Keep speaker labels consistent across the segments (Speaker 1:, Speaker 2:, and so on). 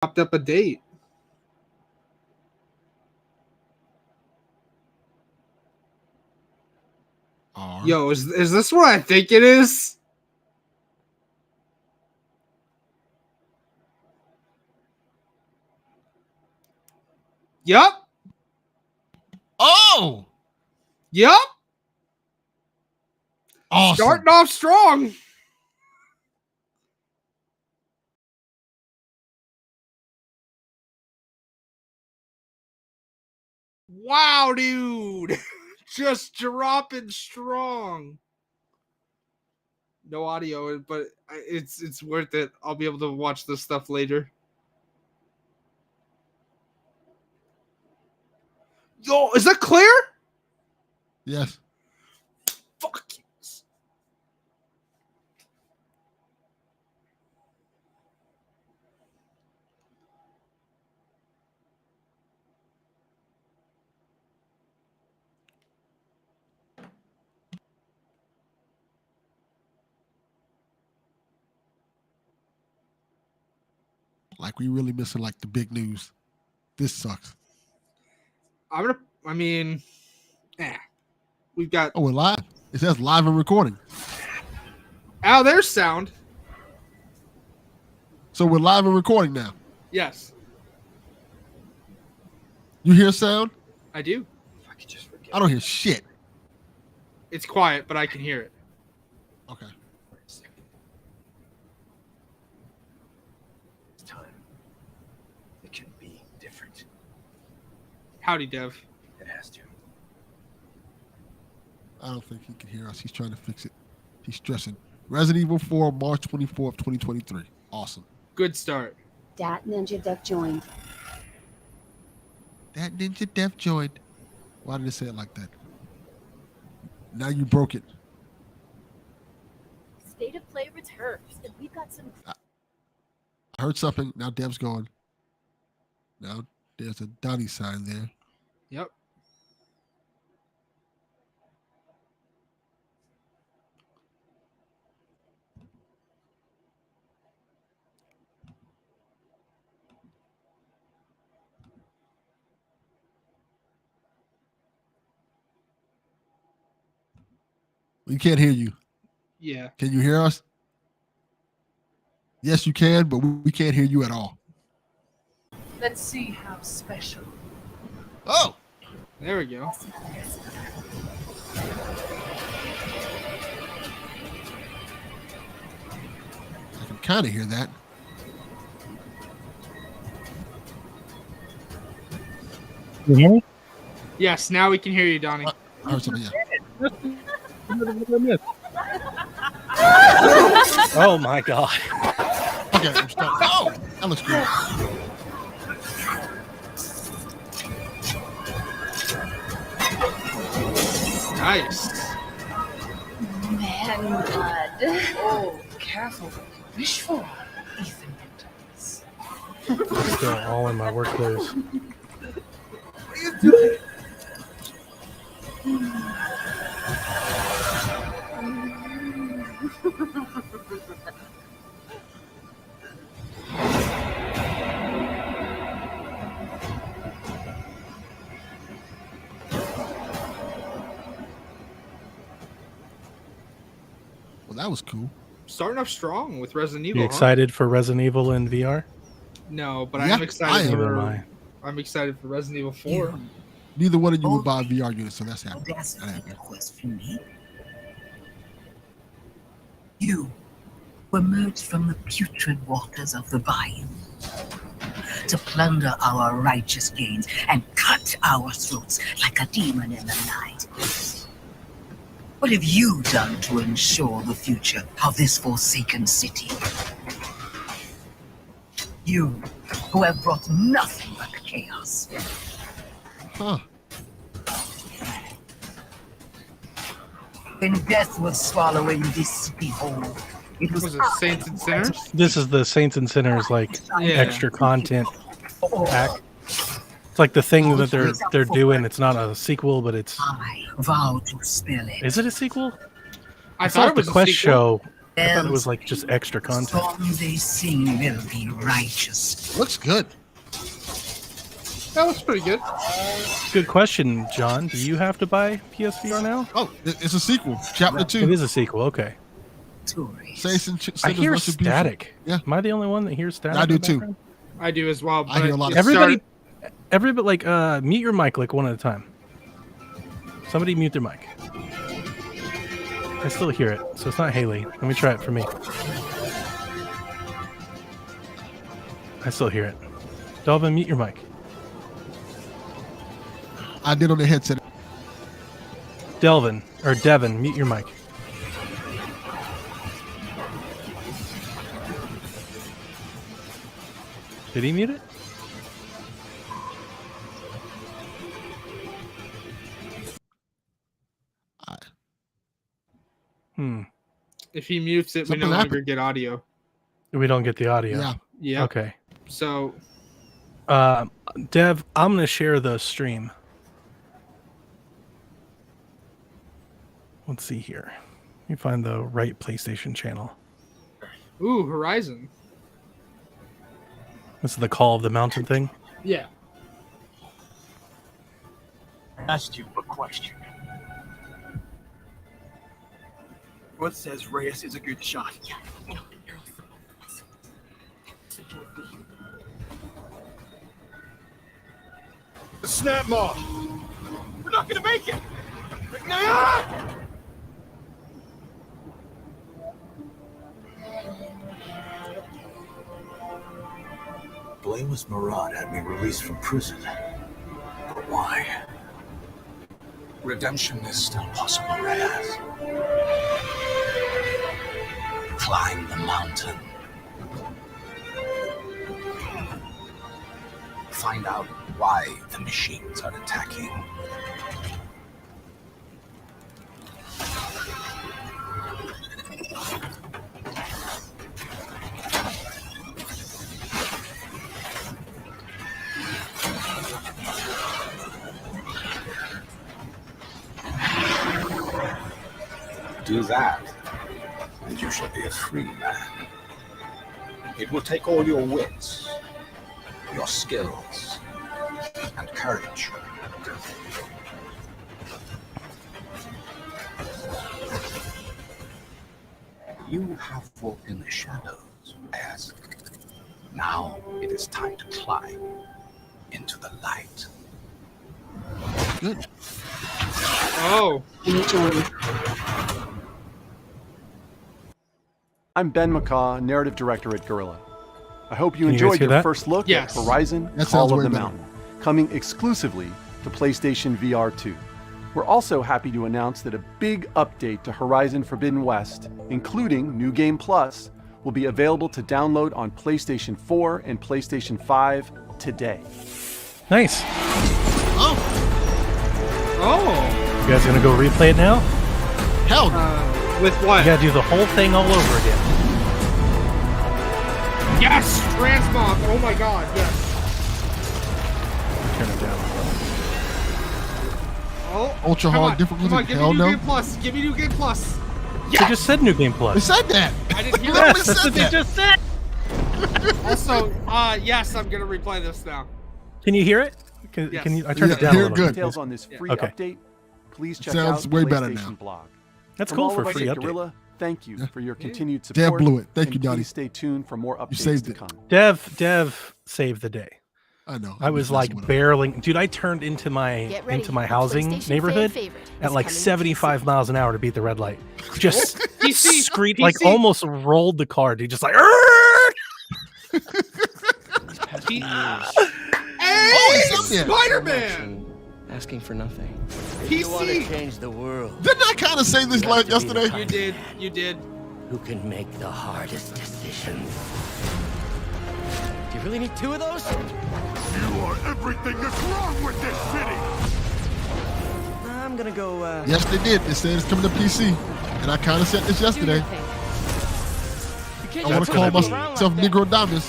Speaker 1: popped up a date. Yo, is this what I think it is? Yup.
Speaker 2: Oh.
Speaker 1: Yup.
Speaker 2: Awesome.
Speaker 1: Starting off strong. Wow, dude. Just dropping strong. No audio, but it's worth it. I'll be able to watch this stuff later. Yo, is that clear?
Speaker 2: Yes.
Speaker 1: Fuck yes.
Speaker 2: Like we really missing like the big news. This sucks.
Speaker 1: We've got.
Speaker 2: Oh, we're live. It says live and recording.
Speaker 1: Oh, there's sound.
Speaker 2: So we're live and recording now.
Speaker 1: Yes.
Speaker 2: You hear sound?
Speaker 1: I do.
Speaker 3: I could just forget.
Speaker 2: I don't hear shit.
Speaker 1: It's quiet, but I can hear it.
Speaker 2: Okay.
Speaker 3: It's time. It can be different.
Speaker 1: Howdy, Dev.
Speaker 3: It has to.
Speaker 2: I don't think he can hear us. He's trying to fix it. He's stressing. Resident Evil 4, March 24th, 2023. Awesome.
Speaker 1: Good start.
Speaker 4: Dat Ninja Dev joined.
Speaker 2: That Ninja Dev joined. Why did it say it like that? Now you broke it.
Speaker 4: State of play returns, and we've got some.
Speaker 2: I heard something. Now Dev's going. Now there's a Donnie sign there.
Speaker 1: Yep.
Speaker 2: We can't hear you.
Speaker 1: Yeah.
Speaker 2: Can you hear us? Yes, you can, but we can't hear you at all.
Speaker 5: Let's see how special.
Speaker 2: Oh!
Speaker 1: There we go.
Speaker 2: I can kind of hear that.
Speaker 6: You hear me?
Speaker 1: Yes, now we can hear you, Donnie.
Speaker 2: I heard something, yeah.
Speaker 6: Oh my god.
Speaker 2: Okay, I'm starting. Oh! That looks good.
Speaker 1: Nice.
Speaker 4: Man blood.
Speaker 5: Oh, careful what you wish for, Ethan Winters.
Speaker 6: Still all in my work clothes.
Speaker 2: Well, that was cool.
Speaker 1: Starting off strong with Resident Evil.
Speaker 6: You excited for Resident Evil in VR?
Speaker 1: No, but
Speaker 2: Yeah,
Speaker 1: I'm excited
Speaker 2: I am.
Speaker 6: Neither am
Speaker 1: for.
Speaker 6: I.
Speaker 1: I'm excited for Resident Evil 4.
Speaker 2: Neither one of you would buy a VR unit, so that's happening.
Speaker 7: Audacity
Speaker 2: That happened.
Speaker 7: request from me. You were merged from the putrid waters of the Bayou to plunder our righteous gains and cut our throats like a demon in the night. What have you done to ensure the future of this forsaken city? You who have brought nothing but chaos.
Speaker 2: Huh.
Speaker 7: When death was swallowing this city whole, it was
Speaker 1: Was it Saints and Sinners?
Speaker 6: This is the Saints and Sinners like
Speaker 1: Yeah.
Speaker 6: extra content pack. It's like the thing that they're doing. It's not a sequel, but it's.
Speaker 7: I vow to spell it.
Speaker 6: Is it a sequel?
Speaker 1: I
Speaker 6: saw
Speaker 1: thought it was
Speaker 6: the
Speaker 1: a
Speaker 6: Quest
Speaker 1: sequel.
Speaker 6: show I thought it was like just extra
Speaker 7: The
Speaker 6: content.
Speaker 7: song they sing will be righteous.
Speaker 2: Looks good.
Speaker 1: That was pretty good.
Speaker 6: Good question, John. Do you have to buy PSVR now?
Speaker 2: Oh, it's a sequel. Chapter
Speaker 6: It
Speaker 2: 2.
Speaker 6: is a sequel. Okay.
Speaker 7: Tories.
Speaker 6: I hear static.
Speaker 2: Yeah.
Speaker 6: Am I the only one that hears static?
Speaker 2: I do
Speaker 6: in the
Speaker 2: too.
Speaker 6: background?
Speaker 1: I do as well.
Speaker 2: I hear a lot
Speaker 1: it
Speaker 2: of-
Speaker 6: Everybody,
Speaker 1: started-
Speaker 6: like, mute your mic like one at a time. Somebody mute their mic. I still hear it, so it's not Haley. Let me try it for me. I still hear it. Delvin, mute your mic.
Speaker 2: I did on the headset.
Speaker 6: Devin, mute your mic. Did he mute it?
Speaker 1: If he mutes it,
Speaker 2: Something
Speaker 1: we no longer
Speaker 2: happened.
Speaker 1: get audio.
Speaker 6: We don't get the audio.
Speaker 2: Yeah.
Speaker 1: Yeah.
Speaker 6: Okay.
Speaker 1: So
Speaker 6: Dev, I'm gonna share the stream. Let's see here. Let me find the right PlayStation channel.
Speaker 1: ooh, Horizon.
Speaker 6: This is the Call of the Mountain thing.
Speaker 1: Yeah.
Speaker 3: Asked you a question. What says Reyes is a good shot? The snap mob! We're not gonna make it! Blameless Murad had me released from prison. But why? Redemption is still possible, Reyes. Climb the mountain. Find out why the machines are attacking. Do that, and you shall be a free man. It will take all your wits, your skills, and courage. You have walked in the shadows, as now it is time to climb into the light.
Speaker 2: Good.
Speaker 1: Oh.
Speaker 8: I'm Ben McCaw, narrative director at Guerrilla. I hope you
Speaker 6: Can you guys
Speaker 8: enjoyed
Speaker 6: hear
Speaker 8: your
Speaker 6: that?
Speaker 8: first look
Speaker 1: Yes.
Speaker 8: at Horizon
Speaker 2: That
Speaker 8: Call
Speaker 2: sounds
Speaker 8: of
Speaker 2: way
Speaker 8: the
Speaker 2: better.
Speaker 8: Mountain, coming exclusively to PlayStation VR 2. We're also happy to announce that a big update to Horizon Forbidden West, including New Game Plus, will be available to download on PlayStation 4 and PlayStation 5 today.
Speaker 6: Nice.
Speaker 2: Oh,
Speaker 1: Oh.
Speaker 6: You guys gonna go replay it now?
Speaker 2: hell no.
Speaker 1: With what?
Speaker 6: You gotta do the whole thing all over again.
Speaker 1: Yes! Transmog! Oh my god, yes.
Speaker 6: Turn it down.
Speaker 1: Oh,
Speaker 2: Ultra
Speaker 1: come
Speaker 2: hard
Speaker 1: on,
Speaker 2: difficulty?
Speaker 1: Come on, give
Speaker 2: Hell
Speaker 1: me New
Speaker 2: no.
Speaker 1: Game Plus. Give me New Game Plus.
Speaker 6: They just said New Game
Speaker 2: They
Speaker 6: Plus.
Speaker 2: said that.
Speaker 1: I didn't hear
Speaker 2: Literally
Speaker 1: that.
Speaker 6: That's
Speaker 2: said
Speaker 6: what they
Speaker 2: that.
Speaker 6: just said.
Speaker 1: Also, yes, I'm gonna replay this now.
Speaker 6: Can you hear it? Can
Speaker 1: Yes.
Speaker 6: you? I turned
Speaker 2: Yeah,
Speaker 6: it down a
Speaker 2: hear
Speaker 6: little.
Speaker 2: good.
Speaker 8: Details on this free
Speaker 6: Okay.
Speaker 8: update, please check
Speaker 2: Sounds
Speaker 8: out
Speaker 2: way
Speaker 8: the
Speaker 2: better
Speaker 8: PlayStation
Speaker 2: now.
Speaker 8: blog.
Speaker 6: That's
Speaker 8: From
Speaker 6: cool
Speaker 8: all
Speaker 6: for
Speaker 8: of
Speaker 6: a
Speaker 8: us
Speaker 6: free
Speaker 8: at
Speaker 6: update.
Speaker 8: Guerrilla, thank you
Speaker 2: Yeah.
Speaker 8: for your continued
Speaker 2: Dev
Speaker 8: support.
Speaker 2: blew it. Thank
Speaker 8: and
Speaker 2: you, Donnie.
Speaker 8: Please stay tuned for more updates
Speaker 2: saved
Speaker 8: to
Speaker 2: it.
Speaker 8: come.
Speaker 6: Dev saved the day.
Speaker 2: I know.
Speaker 6: I was like barreling, dude. I turned into my
Speaker 4: Get ready.
Speaker 6: housing
Speaker 4: PlayStation
Speaker 6: neighborhood
Speaker 4: fan favorite
Speaker 6: at
Speaker 4: is
Speaker 6: like
Speaker 4: coming to
Speaker 6: 75 miles an hour to beat the red light. Just
Speaker 1: PC,
Speaker 6: screamed,
Speaker 1: PC.
Speaker 6: like almost rolled the car, dude. Just like, "Arrgh!"
Speaker 1: Hey,
Speaker 2: it's up there.
Speaker 1: Spider-Man!
Speaker 9: Asking for nothing.
Speaker 1: PC.
Speaker 9: You want to change the world.
Speaker 2: Didn't I kind of say this like yesterday?
Speaker 1: You did. You did.
Speaker 9: Who can make the hardest decisions? Do you really need two of those?
Speaker 3: You are everything that's wrong with this city!
Speaker 9: I'm gonna go,
Speaker 2: Yes, they did. They said it's coming to PC. And I kind of said this yesterday. I want to call myself Negro Damas.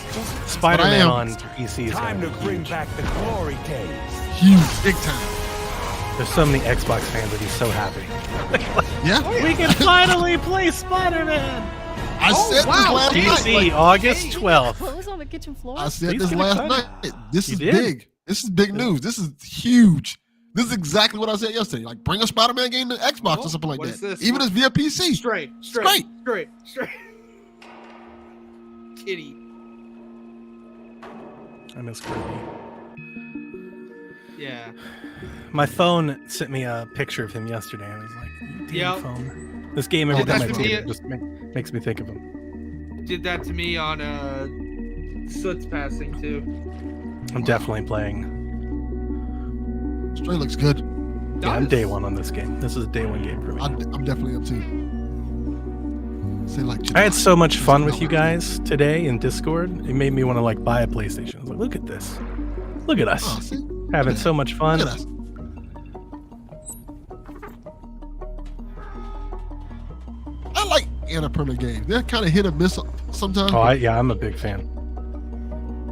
Speaker 6: Spider-Man
Speaker 2: am.
Speaker 6: on PC is
Speaker 3: Time to
Speaker 6: gonna be
Speaker 3: bring
Speaker 6: huge.
Speaker 3: back the glory days.
Speaker 2: Huge. Big time.
Speaker 6: There's so many Xbox fans that he's so happy.
Speaker 2: Yeah?
Speaker 6: We can finally play Spider-Man.
Speaker 2: I said this last night.
Speaker 6: PC,
Speaker 2: like,
Speaker 6: August 12th.
Speaker 4: Clothes on the kitchen floor.
Speaker 2: I said
Speaker 6: These
Speaker 2: this
Speaker 6: get
Speaker 2: last
Speaker 6: excited.
Speaker 2: night. This
Speaker 6: You
Speaker 2: is
Speaker 6: did?
Speaker 2: big. This is big news. This is huge. This is exactly what I said yesterday. Like, bring a Spider-Man game to Xbox or something like
Speaker 1: what
Speaker 2: that.
Speaker 1: is this?
Speaker 2: Even if it's via PC.
Speaker 1: Straight. Kitty.
Speaker 6: I miss Kirby.
Speaker 1: Yeah.
Speaker 6: My phone sent me a picture of him yesterday. I was like, damn
Speaker 1: Yep.
Speaker 6: phone. This game every
Speaker 2: Oh,
Speaker 6: time
Speaker 2: that's
Speaker 6: I see
Speaker 1: me.
Speaker 6: it just makes me think of him.
Speaker 1: Did that to me on Soot's passing too.
Speaker 6: I'm definitely playing.
Speaker 2: Stray looks good.
Speaker 6: Yeah, I'm day one on this game. This is a day one game for me.
Speaker 2: I'm definitely up too. Say like
Speaker 6: I had so much fun with you guys today in Discord. It made me want to like buy a PlayStation. I was like, look at this. Look at us.
Speaker 2: Oh, see?
Speaker 6: Having so much fun.
Speaker 2: Look at us. I like Annapurna games. They're kind of hit or miss sometimes.
Speaker 6: Oh, I'm a big fan.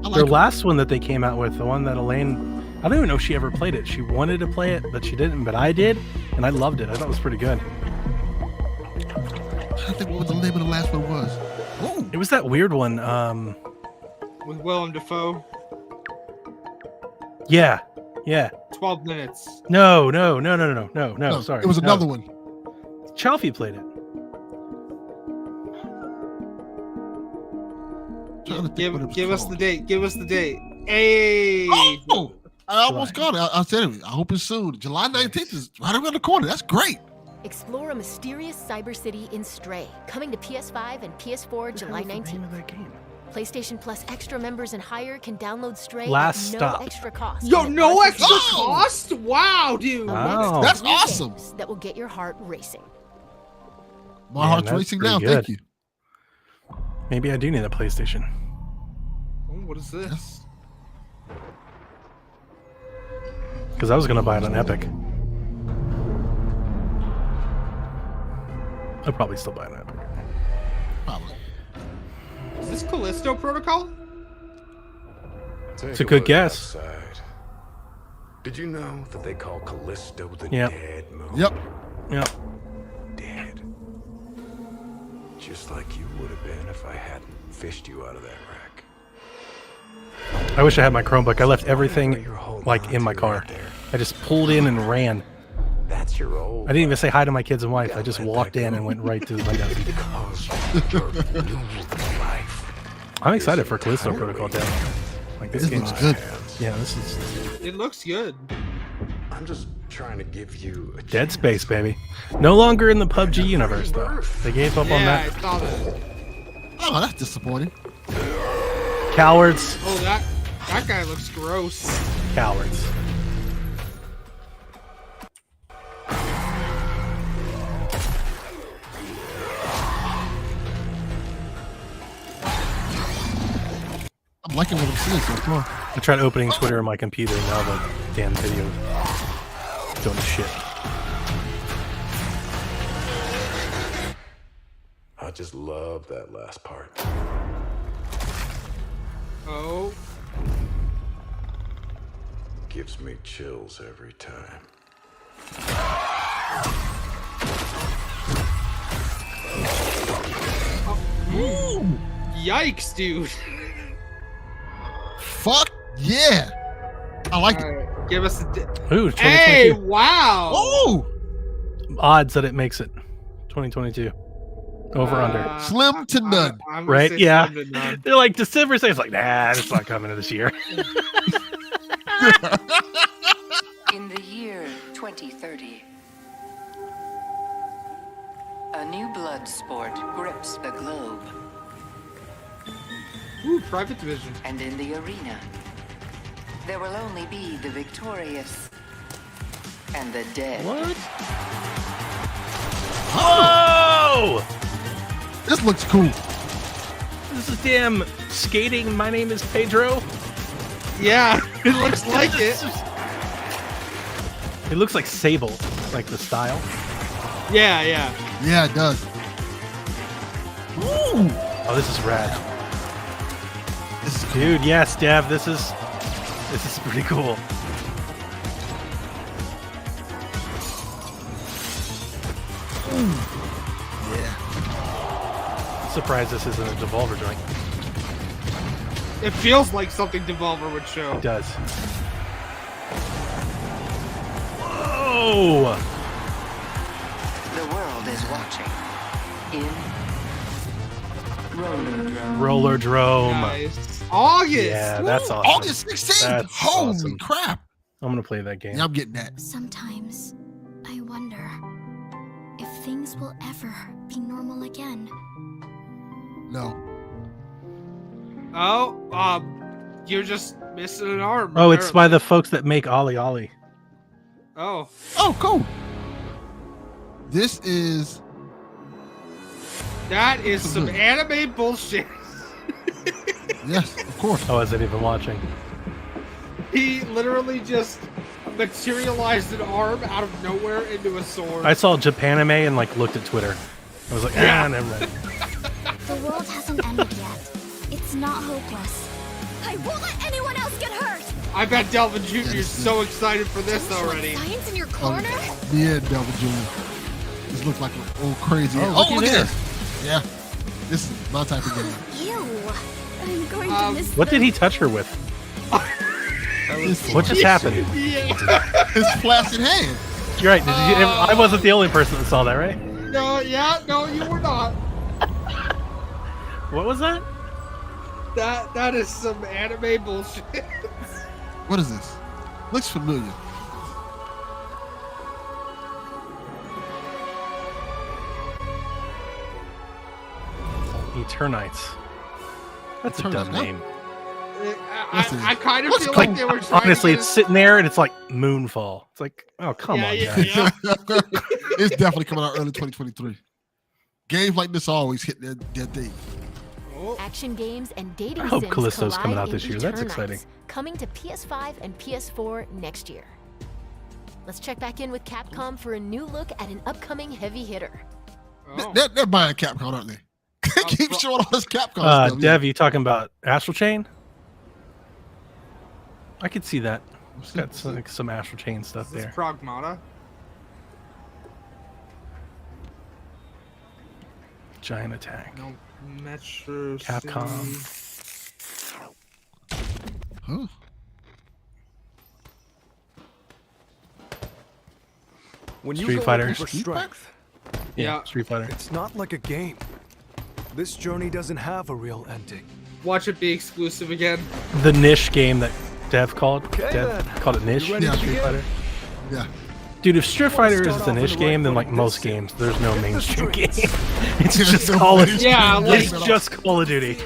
Speaker 2: I like
Speaker 6: Their
Speaker 2: them.
Speaker 6: last one that they came out with, the one that Elaine, I don't even know if she ever played it. She wanted to play it, but she didn't. But I did, and I loved it. I thought it was pretty good.
Speaker 2: I think what the name of the last one was. Ooh.
Speaker 6: It was that weird one.
Speaker 1: With Willem Dafoe.
Speaker 6: Yeah.
Speaker 1: 12 minutes.
Speaker 6: No. Sorry.
Speaker 2: It was
Speaker 6: no.
Speaker 2: another one.
Speaker 6: Chalfie played it.
Speaker 2: Trying to think what it was
Speaker 1: Give us
Speaker 2: called.
Speaker 1: the date. Give us the date. Hey.
Speaker 2: Oh, I almost got it. I said it. I hope it's soon. July 19th is right around the corner. That's great.
Speaker 4: Explore a mysterious cyber city in Stray, coming to PS5 and PS4 July 19th.
Speaker 6: That game.
Speaker 4: PlayStation Plus extra members and higher can download Stray
Speaker 6: Last
Speaker 4: at no
Speaker 6: stop.
Speaker 4: extra cost.
Speaker 1: Yo,
Speaker 4: and it
Speaker 1: no
Speaker 4: launches
Speaker 1: extra
Speaker 4: in June.
Speaker 1: cost? Wow, dude.
Speaker 6: Wow.
Speaker 2: That's
Speaker 4: Three
Speaker 2: awesome.
Speaker 4: games that will get your heart racing.
Speaker 2: My
Speaker 6: Man,
Speaker 2: heart's
Speaker 6: that's
Speaker 2: racing
Speaker 6: pretty
Speaker 2: now.
Speaker 6: good.
Speaker 2: Thank you.
Speaker 6: Maybe I do need a PlayStation.
Speaker 1: Oh, what is this?
Speaker 6: Because I was going to buy it on Epic. I'll probably still buy it on Epic.
Speaker 2: Probably.
Speaker 1: Is this Callisto Protocol?
Speaker 6: It's a good guess.
Speaker 10: Outside. Did you know that they call Callisto the
Speaker 6: Yep.
Speaker 10: dead moon?
Speaker 2: Yep.
Speaker 6: Yeah.
Speaker 10: Dead. Just like you would have been if I hadn't fished you out of that wreck.
Speaker 6: I wish I had my Chromebook. I left everything
Speaker 10: You're holding
Speaker 6: like
Speaker 10: on
Speaker 6: in my
Speaker 10: to
Speaker 6: car.
Speaker 10: right there.
Speaker 6: I just pulled in and ran.
Speaker 10: That's your old.
Speaker 6: I didn't even say hi to my kids and wife. I just walked in and went right to my desk.
Speaker 10: Because your new life.
Speaker 6: I'm excited for Callisto Protocol demo. Like this
Speaker 2: This
Speaker 6: game
Speaker 2: looks
Speaker 6: is
Speaker 2: good.
Speaker 6: Yeah, this is
Speaker 1: It looks good.
Speaker 10: I'm just trying to give you a
Speaker 6: Dead
Speaker 10: chance.
Speaker 6: Space, baby. No longer in the PUBG universe though. They gave up on
Speaker 1: Yeah, I
Speaker 6: that.
Speaker 1: saw that.
Speaker 2: Oh, that's disappointing.
Speaker 6: Cowards.
Speaker 1: Oh, that guy looks gross.
Speaker 6: Cowards.
Speaker 2: I'm liking what I'm seeing so far.
Speaker 6: I tried opening Twitter on my computer and now the damn video going to shit.
Speaker 10: I just love that last part.
Speaker 1: Oh.
Speaker 10: Gives me chills every time.
Speaker 1: Yikes, dude.
Speaker 2: Fuck yeah. I like it.
Speaker 1: Alright, give us a
Speaker 6: Ooh, 2022.
Speaker 1: Hey, wow.
Speaker 2: Oh,
Speaker 6: Odds that it makes it. 2022. Over under.
Speaker 2: slim to none.
Speaker 1: I'm gonna
Speaker 6: Right?
Speaker 1: say
Speaker 6: Yeah.
Speaker 1: slim to none.
Speaker 6: They're like December 6th. Like, nah, it's not coming this year.
Speaker 11: In the year 2030, a new blood sport grips the globe,
Speaker 1: Ooh, Private Division.
Speaker 11: and in the arena, there will only be the victorious and the dead.
Speaker 6: What? Oh!
Speaker 2: This looks cool.
Speaker 6: This is damn skating. My name is Pedro.
Speaker 1: Yeah, it looks like it.
Speaker 6: It looks like Sable, like the style.
Speaker 1: Yeah, yeah.
Speaker 2: Yeah, it does. Ooh.
Speaker 6: Oh, this is rad.
Speaker 2: This is cool.
Speaker 6: Dude, yes, Dev, this is pretty cool.
Speaker 2: Yeah.
Speaker 6: Surprised this isn't a Devolver joint.
Speaker 1: It feels like something Devolver would show.
Speaker 6: It does. Whoa!
Speaker 11: The world is watching. In
Speaker 6: Rollerdrome.
Speaker 1: Nice. August.
Speaker 6: Yeah, that's awesome.
Speaker 2: August 16th.
Speaker 6: That's
Speaker 2: Holy
Speaker 6: awesome.
Speaker 2: crap!
Speaker 6: I'm gonna play that game.
Speaker 2: Yeah, I'm getting that.
Speaker 12: Sometimes I wonder if things will ever be normal again.
Speaker 2: No.
Speaker 1: Oh, you're just missing an arm.
Speaker 6: Oh, it's by
Speaker 1: apparently.
Speaker 6: the folks that make Ollie Ollie.
Speaker 1: Oh.
Speaker 2: Oh, cool. This is.
Speaker 1: That is some anime bullshit.
Speaker 2: Yes, of course.
Speaker 6: I wasn't even watching.
Speaker 1: He literally just materialized an arm out of nowhere into a sword.
Speaker 6: I saw Japanime and like looked at Twitter. I was like,
Speaker 1: Yeah.
Speaker 6: never mind.
Speaker 12: The world hasn't ended yet. It's not hopeless. I won't let anyone else get hurt!
Speaker 1: I bet Delvin Jr. is so excited for this already.
Speaker 12: Science in your corner?
Speaker 2: Yeah, Delvin Jr. This looks like an old crazy.
Speaker 6: Oh, look at
Speaker 2: this. Yeah. This is my type of game.
Speaker 12: Ew. I'm going to miss
Speaker 6: What did he touch her with? What just happened?
Speaker 2: His flaccid hand.
Speaker 6: You're right. I wasn't the only person that saw that, right?
Speaker 1: No, no, you were not.
Speaker 6: What was that?
Speaker 1: That is some anime bullshit.
Speaker 2: What is this? Looks familiar.
Speaker 6: Eternites. That's a
Speaker 2: Eternites,
Speaker 6: dumb
Speaker 2: huh?
Speaker 6: name.
Speaker 1: I kind of feel
Speaker 6: Like,
Speaker 1: like they were trying
Speaker 6: honestly,
Speaker 1: to
Speaker 6: it's sitting there and it's like Moonfall. It's like, oh, come on, guys.
Speaker 2: It's definitely coming out early 2023. Games like this always hit their date.
Speaker 4: Action games and dating
Speaker 6: I hope
Speaker 4: sims
Speaker 6: Callisto's coming
Speaker 4: collide
Speaker 6: out this
Speaker 4: in
Speaker 6: year. That's
Speaker 4: Eternites,
Speaker 6: exciting.
Speaker 4: Coming to PS5 and PS4 next year. Let's check back in with Capcom for a new look at an upcoming heavy hitter.
Speaker 2: They're buying Capcom, aren't they? Keep showing all this Capcom stuff.
Speaker 6: Dev, you talking about Astral Chain? I could see that. It's got some Astral Chain stuff
Speaker 1: Is this
Speaker 6: there.
Speaker 1: Pragmata?
Speaker 6: Giant Attack.
Speaker 1: No, Metro
Speaker 6: Capcom.
Speaker 1: City.
Speaker 2: Huh?
Speaker 10: When you
Speaker 6: Street
Speaker 10: go
Speaker 6: Fighter.
Speaker 10: looking for strength,
Speaker 1: Yeah.
Speaker 6: Street Fighter.
Speaker 10: it's not like a game. This journey doesn't have a real ending.
Speaker 1: Watch it be exclusive again.
Speaker 6: The niche game that Dev called.
Speaker 10: Okay,
Speaker 6: Dev
Speaker 10: then.
Speaker 6: called it niche.
Speaker 10: You ready to
Speaker 6: Street
Speaker 10: begin?
Speaker 6: Fighter.
Speaker 2: Yeah.
Speaker 6: Dude, if Street Fighter is a niche game, then like most games, there's no mainstream game. It's just Call of Duty.
Speaker 1: Yeah,
Speaker 6: It's
Speaker 1: like-
Speaker 6: just Call of Duty.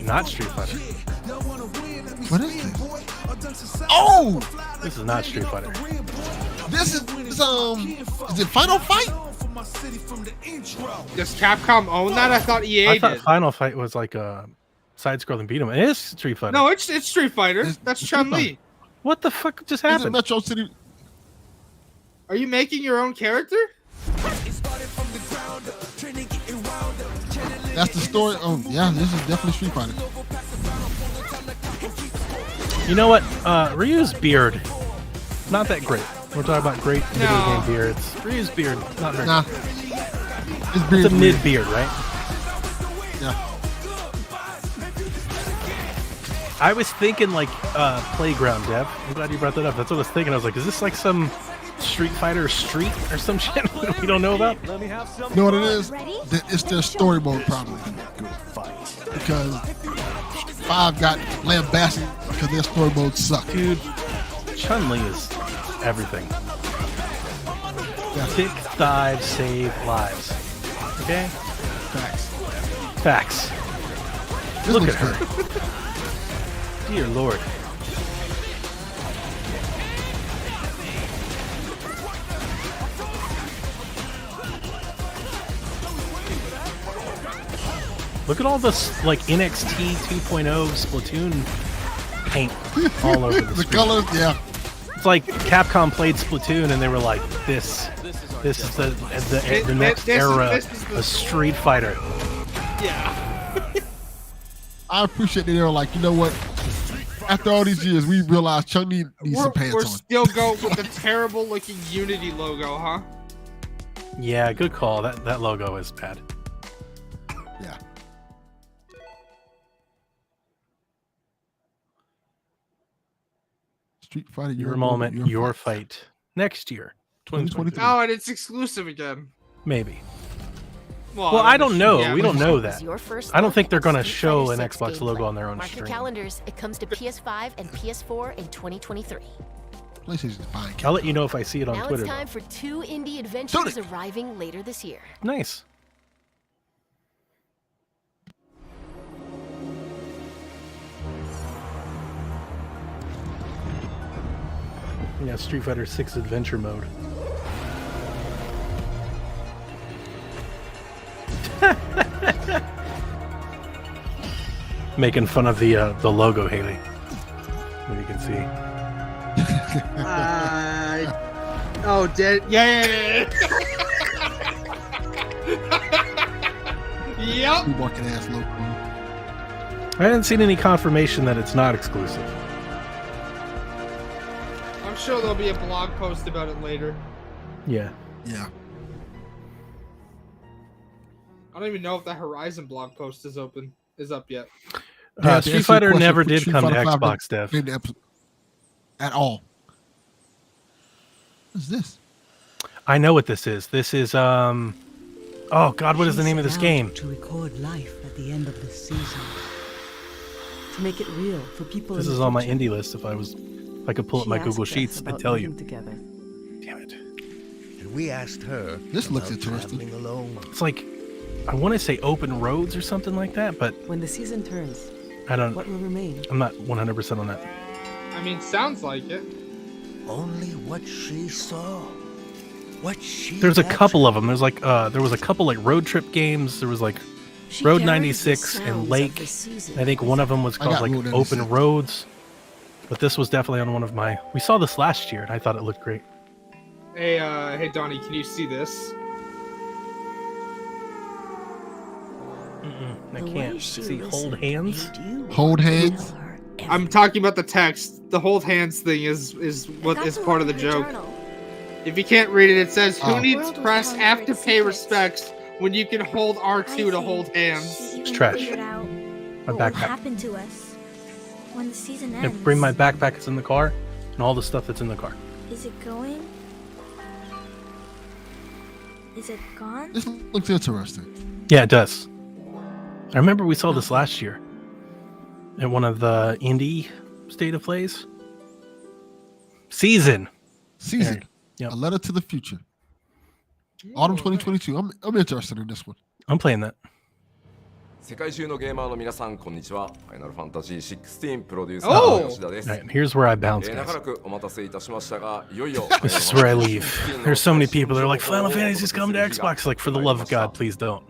Speaker 6: Not Street Fighter.
Speaker 2: What is this? Oh!
Speaker 6: This is not Street Fighter.
Speaker 2: This is it Final Fight?
Speaker 1: Does Capcom own that? I thought EA
Speaker 6: I thought
Speaker 1: did.
Speaker 6: Final Fight was like a side-scrolling beat 'em. It is Street Fighter.
Speaker 1: No, it's Street Fighter. That's
Speaker 2: it's
Speaker 1: Chun
Speaker 2: Street
Speaker 1: Li.
Speaker 6: What the fuck just
Speaker 2: Is it
Speaker 6: happened?
Speaker 2: Metro City?
Speaker 1: Are you making your own character?
Speaker 2: That's the story. Oh yeah, this is definitely Street Fighter.
Speaker 6: You know what? Ryu's beard, not that great. We're talking about great video
Speaker 1: No.
Speaker 6: game beards. Ryu's beard, not very
Speaker 2: Nah,
Speaker 6: good.
Speaker 2: his
Speaker 6: It's
Speaker 2: beard's
Speaker 6: a
Speaker 2: weird.
Speaker 6: mid beard, right?
Speaker 2: Yeah.
Speaker 6: I was thinking like Playground, Dev. I'm glad you brought that up. That's what I was thinking. I was like, is this like some Street Fighter Street or some shit we don't know about?
Speaker 10: Let me have some.
Speaker 2: You know what it is? It's their story mode probably. Because 5 got lambasted because their story mode sucked.
Speaker 6: Dude, Chun-Li is everything.
Speaker 2: Yeah.
Speaker 6: Kick, dive, save lives. Okay?
Speaker 2: Facts.
Speaker 6: Facts.
Speaker 2: This
Speaker 6: Look
Speaker 2: looks
Speaker 6: at her. Dear Lord. Look at all this like NXT 2.0 Splatoon paint all over the
Speaker 2: The
Speaker 6: screen.
Speaker 2: colors, yeah.
Speaker 6: It's like Capcom played Splatoon and they were like, this is the next era of Street Fighter.
Speaker 1: Yeah.
Speaker 2: I appreciate that they were like, you know what? After all these years, we realized Chun-Li needs some pants
Speaker 1: We're
Speaker 2: on.
Speaker 1: still going with the terrible looking Unity logo, huh?
Speaker 6: Yeah, good call. That logo is bad.
Speaker 2: Yeah. Street Fighter.
Speaker 6: Your moment, your fight. Next year, 2023.
Speaker 1: Oh, and it's exclusive again.
Speaker 6: Maybe.
Speaker 1: Well,
Speaker 6: I don't know.
Speaker 1: yeah,
Speaker 6: we don't know
Speaker 4: This
Speaker 6: that.
Speaker 4: is your first
Speaker 6: I don't
Speaker 4: look
Speaker 6: think they're
Speaker 4: at
Speaker 6: going to
Speaker 4: Street
Speaker 6: show
Speaker 4: Fighter
Speaker 6: an
Speaker 4: 6
Speaker 6: Xbox logo
Speaker 4: gameplay.
Speaker 6: on their own
Speaker 4: Mark your
Speaker 6: stream.
Speaker 4: calendars. It comes to PS5 and PS4 in 2023.
Speaker 2: PlayStation's buying.
Speaker 6: I'll let you know if I see it on
Speaker 4: Now
Speaker 6: Twitter.
Speaker 4: it's time for 2 indie adventures arriving later this year.
Speaker 6: Though. Nice. Yeah, Street Fighter 6 Adventure Mode. Making fun of the logo, Haley. What you can see.
Speaker 1: Oh, dead. Yeah. Yep.
Speaker 2: We walking ass local.
Speaker 6: I haven't seen any confirmation that it's not exclusive.
Speaker 1: I'm sure there'll be a blog post about it later.
Speaker 6: Yeah.
Speaker 2: Yeah.
Speaker 1: I don't even know if the Horizon blog post is up yet.
Speaker 2: Yeah, to
Speaker 6: Street
Speaker 2: answer
Speaker 6: Fighter
Speaker 2: your question,
Speaker 6: never did
Speaker 2: Street
Speaker 6: come to
Speaker 2: Fighter 5
Speaker 6: Xbox, Dev.
Speaker 2: didn't episode at all. What's this?
Speaker 6: I know what this is. This is oh God, what is the name of this game?
Speaker 13: To record life at the end of this season. To make it real for people.
Speaker 6: This
Speaker 13: in
Speaker 6: is
Speaker 13: the
Speaker 6: on my
Speaker 13: future.
Speaker 6: indie list. If I could pull up
Speaker 13: She
Speaker 6: my Google
Speaker 13: asked us
Speaker 6: Sheets, I'd
Speaker 13: about
Speaker 6: tell you.
Speaker 13: living together.
Speaker 6: Damn it.
Speaker 9: And we asked her.
Speaker 2: This looks
Speaker 9: about
Speaker 2: interesting.
Speaker 9: traveling alone.
Speaker 6: It's like I want to say open roads or something like that, but
Speaker 13: When the season turns,
Speaker 6: I don't.
Speaker 13: what will remain?
Speaker 6: I'm not 100% on that.
Speaker 1: I mean, sounds like it.
Speaker 9: Only what she saw. What she.
Speaker 6: There's a
Speaker 9: actually-
Speaker 6: couple of them. There's like there was a couple like road trip games. There was like
Speaker 13: She
Speaker 6: Road
Speaker 13: carries
Speaker 6: 96
Speaker 13: the
Speaker 6: and
Speaker 13: sounds
Speaker 6: Lake.
Speaker 13: of the season.
Speaker 6: I think one of them was
Speaker 2: I
Speaker 6: called
Speaker 2: got
Speaker 6: like
Speaker 2: Road
Speaker 6: Open
Speaker 2: 96.
Speaker 6: Roads, but this was definitely on one of my. We saw this last year, and I thought it looked great.
Speaker 1: Hey, Donnie, can you see this?
Speaker 6: I
Speaker 13: The way
Speaker 6: can't
Speaker 13: she
Speaker 6: see. Hold
Speaker 13: listened
Speaker 6: hands.
Speaker 13: made you
Speaker 2: Hold hands.
Speaker 13: tell her
Speaker 1: I'm talking about the text. The hold hands thing is what
Speaker 12: Got
Speaker 1: is
Speaker 12: to
Speaker 1: part of
Speaker 12: look
Speaker 1: the
Speaker 12: at her
Speaker 1: joke.
Speaker 12: journal.
Speaker 1: If you can't read it, it says, "Who
Speaker 2: Oh.
Speaker 1: needs
Speaker 12: World was
Speaker 1: press
Speaker 12: telling
Speaker 1: F
Speaker 12: great
Speaker 1: to pay
Speaker 12: secrets.
Speaker 1: respects when you can hold
Speaker 12: I
Speaker 1: R2 to
Speaker 12: think
Speaker 1: hold hands?"
Speaker 12: she
Speaker 6: It's
Speaker 12: even
Speaker 6: trash.
Speaker 12: figured out
Speaker 6: My
Speaker 12: what will
Speaker 6: backpack.
Speaker 12: happen to us when the season
Speaker 6: Yeah,
Speaker 12: ends.
Speaker 6: bring my backpack. It's in the car, and all the stuff that's in the car.
Speaker 12: Is it going? Is it gone?
Speaker 2: This looks interesting.
Speaker 6: Yeah, it does. I remember we saw this last year at one of the indie state of plays.
Speaker 2: Season.
Speaker 6: Yep.
Speaker 2: A letter to the future. Autumn 2022. I'm interested in this one.
Speaker 6: I'm playing that.
Speaker 14: 世界中のゲーマーの皆さんこんにちは。ファイナルファンタジー16プロデューサー
Speaker 1: Oh!
Speaker 14: の吉田です。
Speaker 6: All right, here's where I bounce,
Speaker 14: 長
Speaker 6: guys.
Speaker 14: らくお待たせいたしましたが、いよいよ
Speaker 6: This is where I leave. There's so many people that are like, Final Fantasy's coming to Xbox. Like, for the love of God, please don't.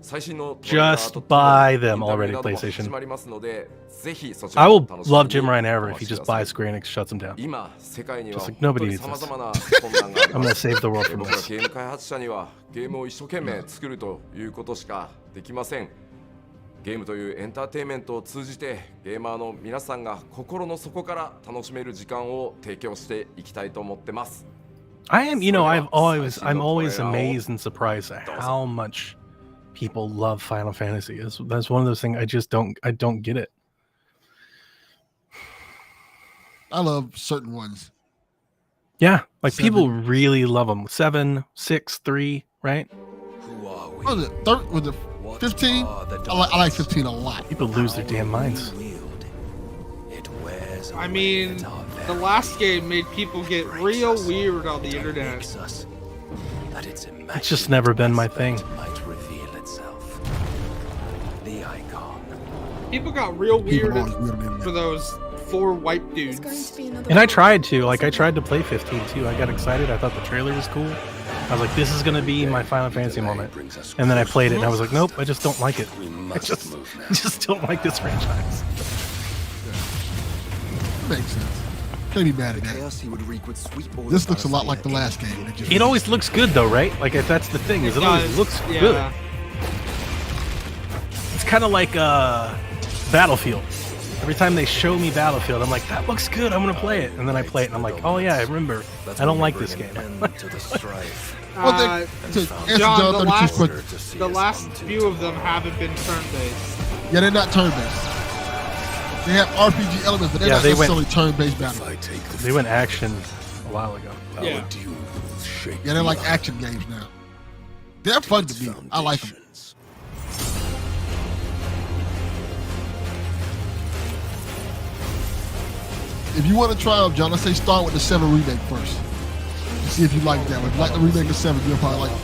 Speaker 14: 最新の
Speaker 6: Just buy them already,
Speaker 14: インタビューなども
Speaker 6: PlayStation.
Speaker 14: 始まりますので、ぜひそちら
Speaker 6: I
Speaker 14: も
Speaker 6: will
Speaker 14: 楽しみに
Speaker 6: love Jim Ryan ever
Speaker 14: お
Speaker 6: if
Speaker 14: 待
Speaker 6: he
Speaker 14: ち
Speaker 6: just
Speaker 14: ください
Speaker 6: buys Square Enix, shuts them down.
Speaker 14: 今世界には
Speaker 6: Just like
Speaker 14: 本
Speaker 6: nobody
Speaker 14: 当に
Speaker 6: needs
Speaker 14: 様
Speaker 6: this.
Speaker 14: 々な困難があり
Speaker 6: I'm
Speaker 14: ま
Speaker 6: gonna
Speaker 14: す。
Speaker 6: save the world from
Speaker 14: 僕ら
Speaker 6: this.
Speaker 14: ゲーム開発者にはゲームを一生懸命作るということしかできません。ゲームというエンターテインメントを通じてゲーマーの皆さんが心の底から楽しめる時間を提供していきたいと思ってます。
Speaker 6: I am, you know, I'm always
Speaker 14: trailer
Speaker 6: amazed and surprised at how much people love Final Fantasy. That's one of those things I don't get it.
Speaker 2: I love certain ones.
Speaker 6: Yeah, like
Speaker 2: 7.
Speaker 6: people really love them. 7, 6, 3, right?
Speaker 2: What was it? Was it 15? I like 15 a lot.
Speaker 6: People lose their damn minds.
Speaker 1: I mean, the last game made people get real weird on the internet.
Speaker 6: It's just never been my thing.
Speaker 1: People got real
Speaker 2: People
Speaker 1: weird
Speaker 2: always weird on the internet.
Speaker 1: for those 4 white dudes.
Speaker 6: And I tried to play 15 too. I got excited. I thought the trailer was cool. I was like, this is gonna be my Final Fantasy moment. And then I played it and I was like, nope, I just don't like it. I just don't like this franchise.
Speaker 2: Makes sense. Can't be mad at that. This looks a lot like the last game.
Speaker 6: It always looks good though, right? Like that's the thing, is it always
Speaker 1: does,
Speaker 6: looks
Speaker 1: yeah.
Speaker 6: good. It's kind of like Battlefield. Every time they show me Battlefield, I'm like, that looks good. I'm gonna play it, and then I play it, and I'm like, oh yeah, I remember. I don't like this game.
Speaker 1: John, the last few of them haven't been turn-based.
Speaker 2: Yeah, they're not turn-based. They have RPG elements, but they're not necessarily turn-based battle.
Speaker 6: They went action a while ago.
Speaker 1: Yeah.
Speaker 2: Yeah, they're like action games now. They're fun to me. I like them. If you want to try them, John, let's say start with the 7 remake first. See if you like that one. If you like the remake of 7, you'll probably like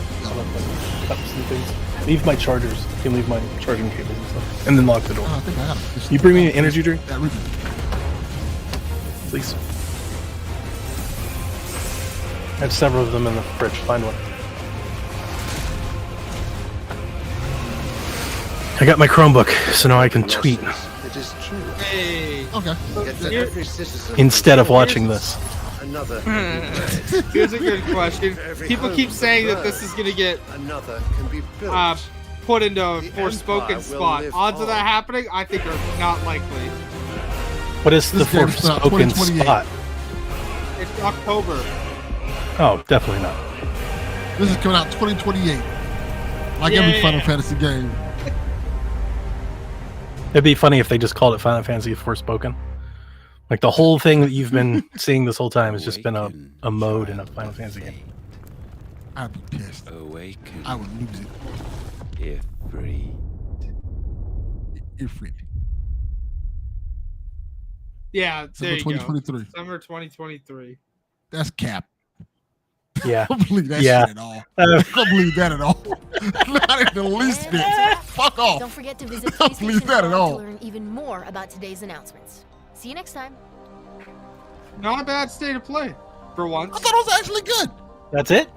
Speaker 6: cups and things. Leave my chargers. You can leave my charging cables and stuff. And then lock the door.
Speaker 2: I think I got it.
Speaker 6: You bring me an energy drink?
Speaker 2: Yeah, remake.
Speaker 6: Please. I have several of them in the fridge. Find one. I got my Chromebook, so now I can tweet.
Speaker 9: It is true.
Speaker 1: Hey.
Speaker 2: Okay.
Speaker 6: Instead of watching this.
Speaker 9: Another.
Speaker 1: Here's a good question. People keep saying that this is going to get put into a Forspoken spot. Odds of that happening, I think, are not likely.
Speaker 6: What is the Forspoken spot?
Speaker 1: It's October.
Speaker 6: Oh, definitely not.
Speaker 2: This is coming out 2028. Like every Final Fantasy game.
Speaker 6: It'd be funny if they just called it Final Fantasy Forspoken. Like the whole thing that you've been seeing this whole time has just been a mode in a Final Fantasy game.
Speaker 2: I'd be pissed.
Speaker 9: Awaken.
Speaker 2: I would lose it. Ifrit.
Speaker 1: Yeah, there you
Speaker 2: 2023.
Speaker 1: go. Summer 2023.
Speaker 2: That's cap.
Speaker 6: Yeah.
Speaker 2: I don't believe that
Speaker 6: Yeah.
Speaker 2: shit at all. I don't believe that at all. Not in the least bit. Fuck off.
Speaker 4: Don't forget to visit
Speaker 2: I don't believe that at
Speaker 4: PlayStation.com
Speaker 2: all.
Speaker 4: to learn even more about today's announcements. See you next time.
Speaker 1: Not a bad state of play, for once.
Speaker 2: I thought it was actually good.
Speaker 6: That's it?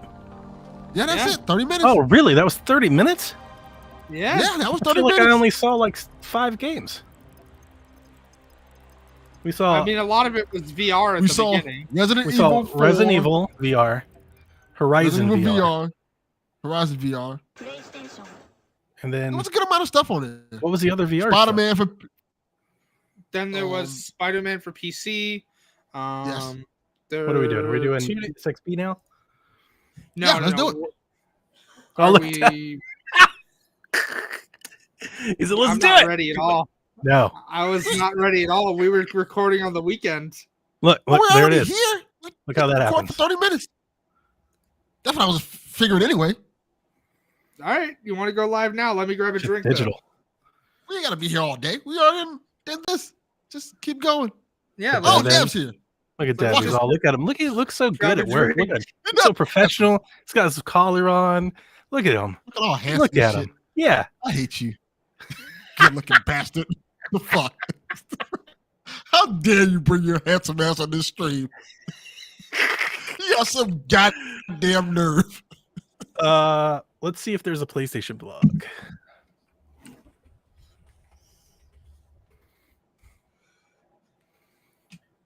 Speaker 2: Yeah, that's
Speaker 1: Yeah.
Speaker 2: it. 30 minutes.
Speaker 6: Oh, really? That was 30 minutes?
Speaker 1: Yeah.
Speaker 2: Yeah, that was
Speaker 6: I
Speaker 2: 30
Speaker 6: feel like
Speaker 2: minutes.
Speaker 6: I only saw like 5 games. We saw
Speaker 1: I mean, a lot of it was VR at
Speaker 2: We
Speaker 1: the
Speaker 2: saw
Speaker 1: beginning.
Speaker 2: Resident
Speaker 6: we
Speaker 2: Evil
Speaker 6: saw
Speaker 2: 4,
Speaker 6: Resident Evil VR, Horizon
Speaker 2: Resident Evil
Speaker 6: VR,
Speaker 2: VR, Horizon VR.
Speaker 6: and then
Speaker 2: There was a good amount of stuff on it.
Speaker 6: what was the other VR?
Speaker 2: Spider-Man for
Speaker 1: Then there was Spider-Man for PC.
Speaker 2: Yes.
Speaker 6: What are we doing? Are we doing
Speaker 1: two-
Speaker 6: 6B now?
Speaker 1: No,
Speaker 2: Yeah,
Speaker 1: no,
Speaker 2: let's
Speaker 1: no.
Speaker 2: do it.
Speaker 6: Oh,
Speaker 1: Are
Speaker 6: look.
Speaker 1: we...
Speaker 6: Is it? Let's
Speaker 1: I'm
Speaker 6: do
Speaker 1: not
Speaker 6: it.
Speaker 1: ready at all.
Speaker 6: No.
Speaker 1: I was not ready at all. We were recording on the weekend.
Speaker 6: Look,
Speaker 2: Well,
Speaker 6: look,
Speaker 2: we're
Speaker 6: there it
Speaker 2: already
Speaker 6: is.
Speaker 2: here.
Speaker 6: Look how that
Speaker 2: Record
Speaker 6: happens.
Speaker 2: for 30 minutes. That's what I was figuring anyway.
Speaker 1: All right, you want to go live now? Let me grab a
Speaker 6: Just
Speaker 1: drink. then.
Speaker 6: digital.
Speaker 2: We ain't got to be here all day. We already did this. Just keep going.
Speaker 1: Yeah,
Speaker 2: Oh,
Speaker 6: then-
Speaker 2: Dev's here.
Speaker 6: Look at
Speaker 1: But
Speaker 6: that.
Speaker 1: watch
Speaker 6: He's
Speaker 1: this.
Speaker 6: all look at him. Look, he looks so
Speaker 1: Grab
Speaker 6: good
Speaker 1: a
Speaker 6: at work.
Speaker 1: drink.
Speaker 6: Look at him. He's so professional. He's got his collar on. Look at him.
Speaker 2: Look at all handsome
Speaker 6: Look at
Speaker 2: shit.
Speaker 6: him. Yeah.
Speaker 2: I hate you. Good looking bastard. The fuck? How dare you bring your handsome ass on this stream? You got some goddamn nerve.
Speaker 6: Let's see if there's a PlayStation blog.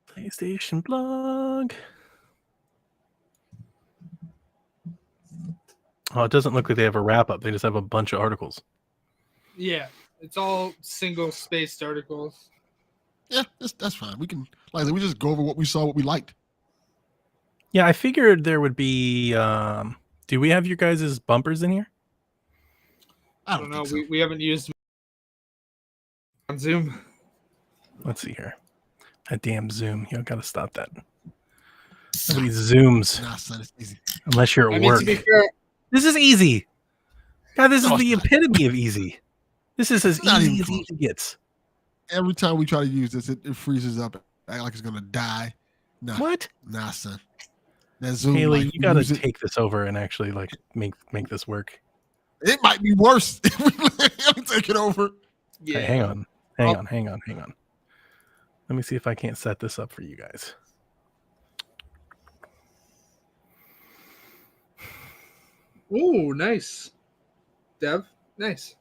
Speaker 6: PlayStation blog. Oh, it doesn't look like they have a wrap up. They just have a bunch of articles.
Speaker 1: Yeah, it's all single-spaced articles.
Speaker 2: Yeah, that's fine. We can, like I said, we just go over what we saw, what we liked.
Speaker 6: Yeah, I figured there would be. Do we have your guys' bumpers in here?
Speaker 2: I
Speaker 1: I don't know. We haven't used on Zoom.
Speaker 6: Let's see here. That damn Zoom. You gotta stop that. Nobody Zooms
Speaker 2: Nah, son, it's easy.
Speaker 6: unless you're
Speaker 1: I
Speaker 6: at
Speaker 1: mean,
Speaker 6: work.
Speaker 1: to be fair,
Speaker 6: This is easy. God, this
Speaker 2: No,
Speaker 6: is the
Speaker 2: it's not.
Speaker 6: epitome of easy. This is as
Speaker 2: Not
Speaker 6: easy
Speaker 2: even
Speaker 6: as
Speaker 2: close.
Speaker 6: easy gets.
Speaker 2: Every time we try to use this, it freezes up, act like it's gonna die. Nah,
Speaker 6: What?
Speaker 2: nah, son. That Zoom,
Speaker 6: Haley,
Speaker 2: like,
Speaker 6: you
Speaker 2: we
Speaker 6: gotta
Speaker 2: use it.
Speaker 6: take this over and actually like make this work.
Speaker 2: It might be worse if we let him take it over.
Speaker 1: yeah.
Speaker 6: Okay, hang on. Hang on. Let me see if I can't set this up for you guys.
Speaker 1: Ooh, nice. Dev, nice.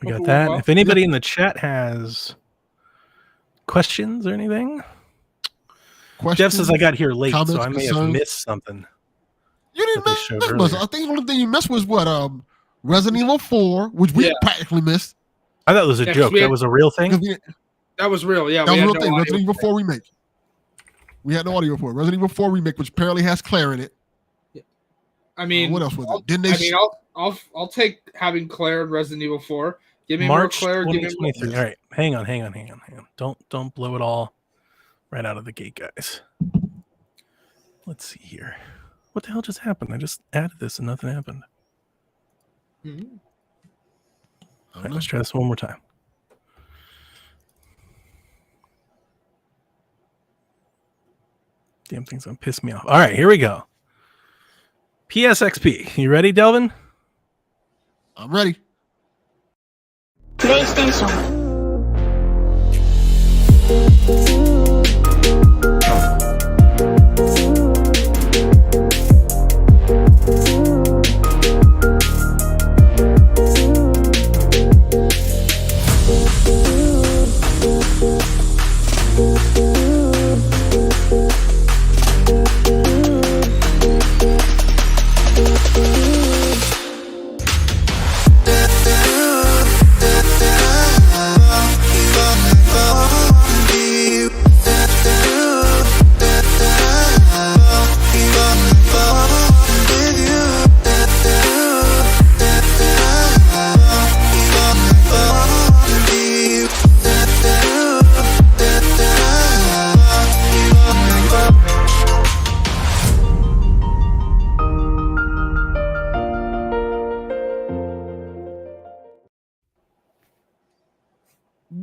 Speaker 6: We got
Speaker 1: Oh,
Speaker 6: that.
Speaker 1: well,
Speaker 6: If anybody in the chat has questions or anything, Jeff says I got here late, so
Speaker 2: comments,
Speaker 6: I may have
Speaker 2: concerns?
Speaker 6: missed something.
Speaker 2: You
Speaker 6: that they
Speaker 2: didn't
Speaker 6: showed
Speaker 2: miss much.
Speaker 6: earlier.
Speaker 2: I think the only thing you missed was what Resident Evil 4, which we
Speaker 1: Yeah.
Speaker 2: practically missed.
Speaker 6: I thought it was a
Speaker 1: Yeah, 'cause
Speaker 6: joke.
Speaker 1: we
Speaker 6: That
Speaker 1: had-
Speaker 6: was a real thing.
Speaker 2: Because we-
Speaker 1: That was real. Yeah,
Speaker 2: That was
Speaker 1: we
Speaker 2: a
Speaker 1: had
Speaker 2: real
Speaker 1: no
Speaker 2: thing.
Speaker 1: audio
Speaker 2: Resident Evil
Speaker 1: for
Speaker 2: 4 remake. We had no audio for it. Resident Evil 4 remake, which apparently has Claire in it.
Speaker 1: I mean,
Speaker 2: what else was it? Didn't they?
Speaker 1: I'll take having Claire in Resident Evil 4. Give me
Speaker 6: March
Speaker 1: more Claire. Give me
Speaker 6: 2023.
Speaker 1: more.
Speaker 6: All right, hang on. Don't blow it all right out of the gate, guys. Let's see here. What the hell just happened? I just added this and nothing happened. All right, let's try this one more time. Damn thing's gonna piss me off. All right, here we go. PSXP. You ready, Delvin?
Speaker 2: I'm ready.
Speaker 12: PlayStation.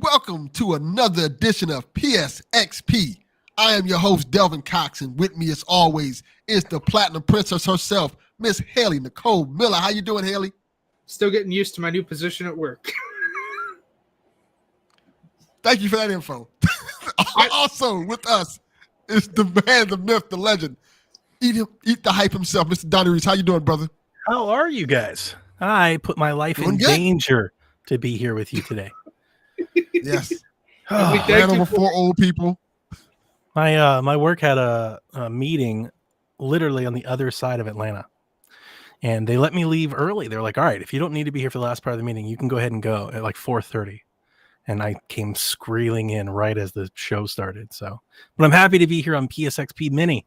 Speaker 2: Welcome to another edition of PSXP. I am your host, Delvin Cox, and with me, as always, is the Platinum Princess herself, Miss Haley Nicole Miller. How you doing, Haley?
Speaker 1: Still getting used to my new position at work.
Speaker 2: Thank you for that info. Also, with us is the man, the myth, the legend. Eat the hype himself, Mr. Donnie Reese. How you doing, brother?
Speaker 6: How are you guys? I put my life in danger to be here with you today.
Speaker 2: Yes. Ran over 4 old people.
Speaker 6: My work had a meeting literally on the other side of Atlanta. And they let me leave early. They were like, all right, if you don't need to be here for the last part of the meeting, you can go ahead and go at like 4:30. And I came squealing in right as the show started. So, but I'm happy to be here on PSXP Mini.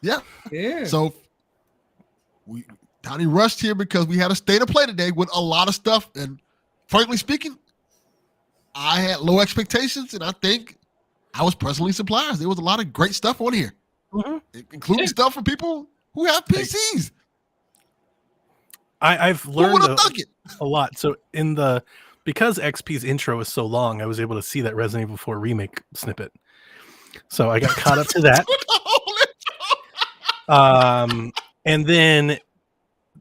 Speaker 2: Yeah.
Speaker 1: Yeah.
Speaker 2: So Donnie rushed here because we had a state of play today with a lot of stuff. And frankly speaking, I had low expectations, and I think I was pleasantly surprised. There was a lot of great stuff on here, including stuff for people who have PCs.
Speaker 6: I've learned a lot. So because XP's intro is so long, I was able to see that Resident Evil 4 remake snippet. So I got caught up to that. And then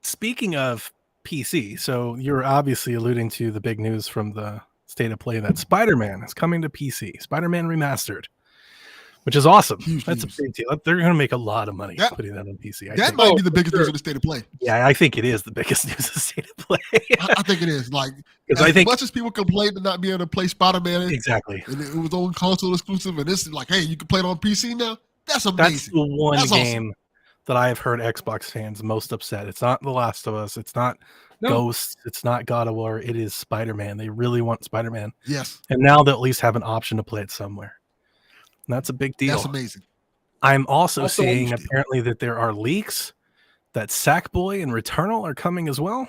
Speaker 6: speaking of PC, so you're obviously alluding to the big news from the state of play that Spider-Man is coming to PC. Spider-Man Remastered, which is awesome. That's a big deal. They're going to make a lot of money putting that on PC.
Speaker 2: That might be the biggest news of the state of play.
Speaker 6: Yeah, I think it is the biggest news of the state of play.
Speaker 2: I think it is. Like, much as people complain to not be able to play Spider-Man,
Speaker 6: exactly,
Speaker 2: and it was on console exclusive, and this is like, hey, you can play it on PC now. That's amazing.
Speaker 6: That's the one game
Speaker 2: awesome
Speaker 6: that I have heard Xbox fans most upset. It's not The Last of Us. It's not Ghosts. It's not God of War. It is Spider-Man. They really want Spider-Man.
Speaker 2: Yes.
Speaker 6: And now they'll at least have an option to play it somewhere. And that's a big deal.
Speaker 2: That's amazing.
Speaker 6: I'm also seeing apparently that there are leaks that Sackboy and Returnal are coming as well.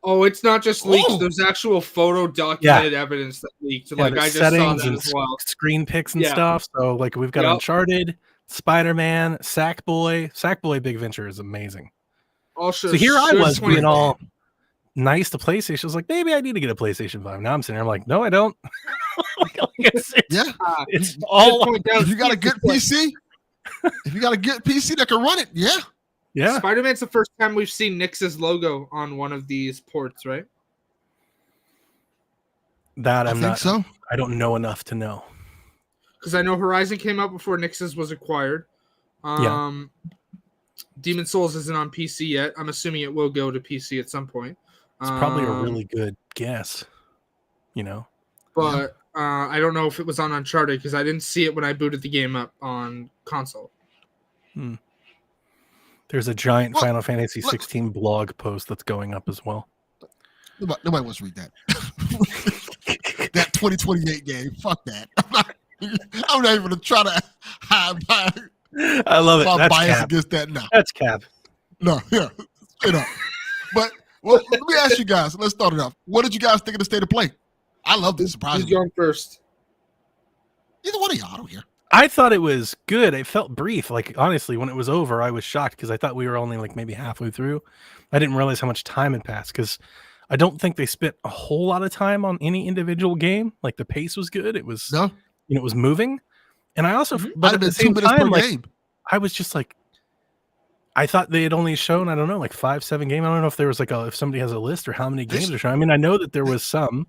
Speaker 1: Oh, it's not just leaks. There's actual photo documented evidence that leaked. Like I just saw that as well.
Speaker 6: Screen pics and stuff. So like we've got Uncharted, Spider-Man, Sackboy. Sackboy Big Venture is amazing.
Speaker 1: Also,
Speaker 6: so here I was being all nice to PlayStation. I was like, maybe I need to get a PlayStation 5. Now I'm sitting there, I'm like, no, I don't. It's all.
Speaker 2: If you got a good PC, that can run it,
Speaker 6: yeah.
Speaker 1: Spider-Man's the first time we've seen Nyx's logo on one of these ports, right?
Speaker 6: That
Speaker 2: I think so.
Speaker 6: I don't know enough to know.
Speaker 1: Because I know Horizon came out before Nyx's was acquired. Demon Souls isn't on PC yet. I'm assuming it will go to PC at some point.
Speaker 6: It's probably a really good guess,
Speaker 1: But I don't know if it was on Uncharted because I didn't see it when I booted the game up on console.
Speaker 6: There's a giant Final Fantasy 16 blog post that's going up as well.
Speaker 2: Nobody wants to read that. that 2028 game. Fuck that. I'm not even gonna try to hide
Speaker 6: I love it.
Speaker 2: my
Speaker 6: That's
Speaker 2: bias
Speaker 6: cap.
Speaker 2: against that now.
Speaker 6: That's cap.
Speaker 2: No, yeah, straight up. But well, let me ask you guys. Let's start it off. What did you guys think of the state of play? I love this.
Speaker 1: Who's
Speaker 2: Surprisingly,
Speaker 1: going first?
Speaker 2: either one of y'all. I don't care.
Speaker 6: I thought it was good. It felt brief. Like, honestly, when it was over, I was shocked because I thought we were only like maybe halfway through. I didn't realize how much time had passed because I don't think they spent a whole lot of time on any individual game. Like, the pace was good. It was, it was moving. And I also, but at the same time, like,
Speaker 2: game.
Speaker 6: I was just like, I thought they had only shown, I don't know, like 5-7 games. I don't know if there was like if somebody has a list or how many games they're showing. I mean, I know that there was some.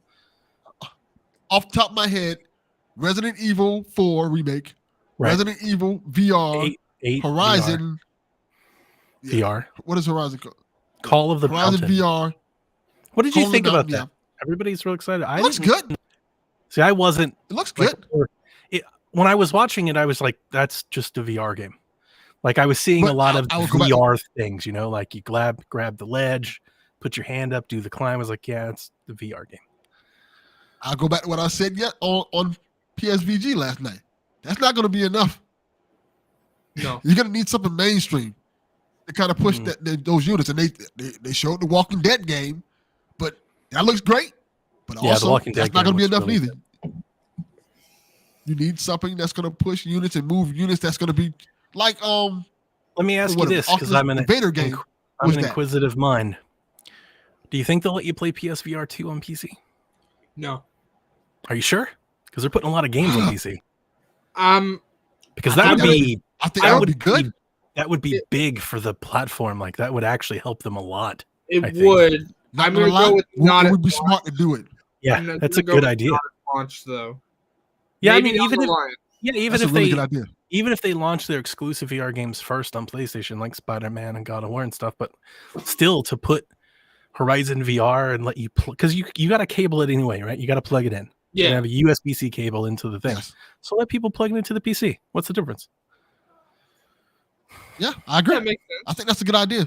Speaker 2: Off the top of my head, Resident Evil 4 remake, Resident Evil VR,
Speaker 6: 8
Speaker 2: Horizon
Speaker 6: VR.
Speaker 2: What is Horizon called?
Speaker 6: Call of the
Speaker 2: Horizon
Speaker 6: Mountain.
Speaker 2: VR.
Speaker 6: What did you
Speaker 2: Call of
Speaker 6: think
Speaker 2: the
Speaker 6: about
Speaker 2: Mountain,
Speaker 6: that? Everybody's real excited.
Speaker 2: It looks good.
Speaker 6: See, I wasn't.
Speaker 2: It looks good.
Speaker 6: When I was watching it, I was like, "That's just a VR game." Like, I was seeing a lot of VR things, you know, like you grab the ledge, put your hand up, do the climb. I was like, "Yeah, it's the VR game."
Speaker 2: I'll go back to what I said on PSVG last night. That's not going to be enough.
Speaker 1: No,
Speaker 2: you're going to need something mainstream to kind of push those units. And they showed the Walking Dead game, but that looks great. But also,
Speaker 6: The Walking Dead
Speaker 2: that's not going to be enough
Speaker 6: really
Speaker 2: either. You need something that's going to push units and move units. That's going to be like
Speaker 6: Let me ask you this, because I'm an inquisitive mind. Do you think they'll let you play PSVR 2 on PC?
Speaker 1: No.
Speaker 6: Are you sure? Because they're putting a lot of games on PC. Because
Speaker 2: I
Speaker 6: that would
Speaker 2: think
Speaker 6: be,
Speaker 2: I think that would be good.
Speaker 6: That would be big for the platform. Like, that would actually help them a lot.
Speaker 1: It
Speaker 6: I think.
Speaker 1: would.
Speaker 2: Not
Speaker 1: I'm
Speaker 2: gonna
Speaker 1: going to
Speaker 2: lie,
Speaker 1: go with not.
Speaker 2: It would be smart to do it.
Speaker 6: Yeah, that's a good idea.
Speaker 1: Launch though.
Speaker 6: Yeah,
Speaker 1: Maybe
Speaker 6: I mean, even
Speaker 2: That's a
Speaker 6: if
Speaker 2: really
Speaker 6: they
Speaker 2: good idea.
Speaker 6: even if they launch their exclusive VR games first on PlayStation, like Spider-Man and God of War and stuff, but still to put Horizon VR and let you because you got to cable it anyway, right? You got to plug it in.
Speaker 1: Yeah.
Speaker 6: You have a USB-C cable into the thing.
Speaker 2: Yes.
Speaker 6: So let people plug it into the PC. What's the difference?
Speaker 2: Yeah, I agree.
Speaker 1: That makes sense.
Speaker 2: I think that's a good idea.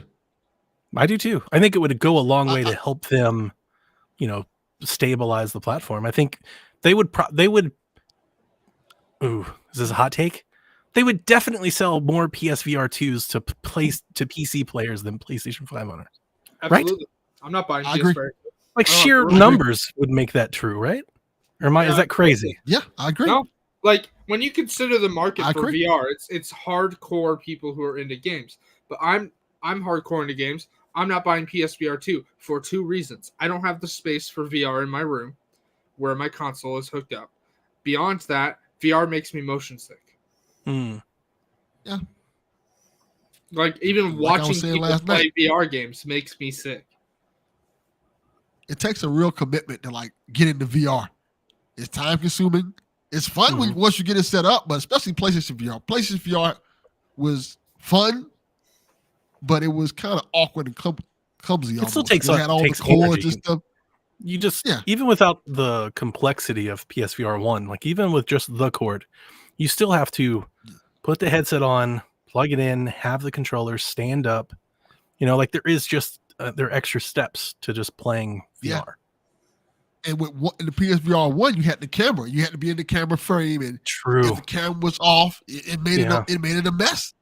Speaker 6: I do too. I think it would go a long way to help them, stabilize the platform. I think they would. Ooh, is this a hot take? They would definitely sell more PSVR 2s to PC players than PlayStation 5 owners.
Speaker 1: Absolutely.
Speaker 6: Right?
Speaker 1: I'm not buying
Speaker 2: I agree.
Speaker 1: PS4.
Speaker 6: Like sheer numbers would make that true, right? Or is that crazy?
Speaker 2: Yeah, I agree.
Speaker 1: No, like when you consider the market
Speaker 2: I
Speaker 1: for
Speaker 2: agree.
Speaker 1: VR, it's hardcore people who are into games. But I'm hardcore into games. I'm not buying PSVR 2 for two reasons. I don't have the space for VR in my room where my console is hooked up. Beyond that, VR makes me motion sick.
Speaker 2: Yeah.
Speaker 1: Like even
Speaker 2: Like I was
Speaker 1: watching
Speaker 2: saying
Speaker 1: people
Speaker 2: last
Speaker 1: play
Speaker 2: night.
Speaker 1: VR games makes me sick.
Speaker 2: It takes a real commitment to like get into VR. It's time consuming. It's fun when once you get it set up, but especially PlayStation VR. PlayStation VR was fun, but it was kind of awkward and clumsy.
Speaker 6: It still
Speaker 2: almost.
Speaker 6: takes
Speaker 2: It had all the
Speaker 6: takes
Speaker 2: cords
Speaker 6: energy.
Speaker 2: and stuff.
Speaker 6: You just even without the complexity of PSVR 1, like even with just the cord, you still have to put the headset on, plug it in, have the controller stand up. Like there is just there are extra steps to just playing VR.
Speaker 2: Yeah. And with in the PSVR 1, you had the camera. You had to be in the camera frame, and
Speaker 6: True.
Speaker 2: if the camera was off, it made it a mess.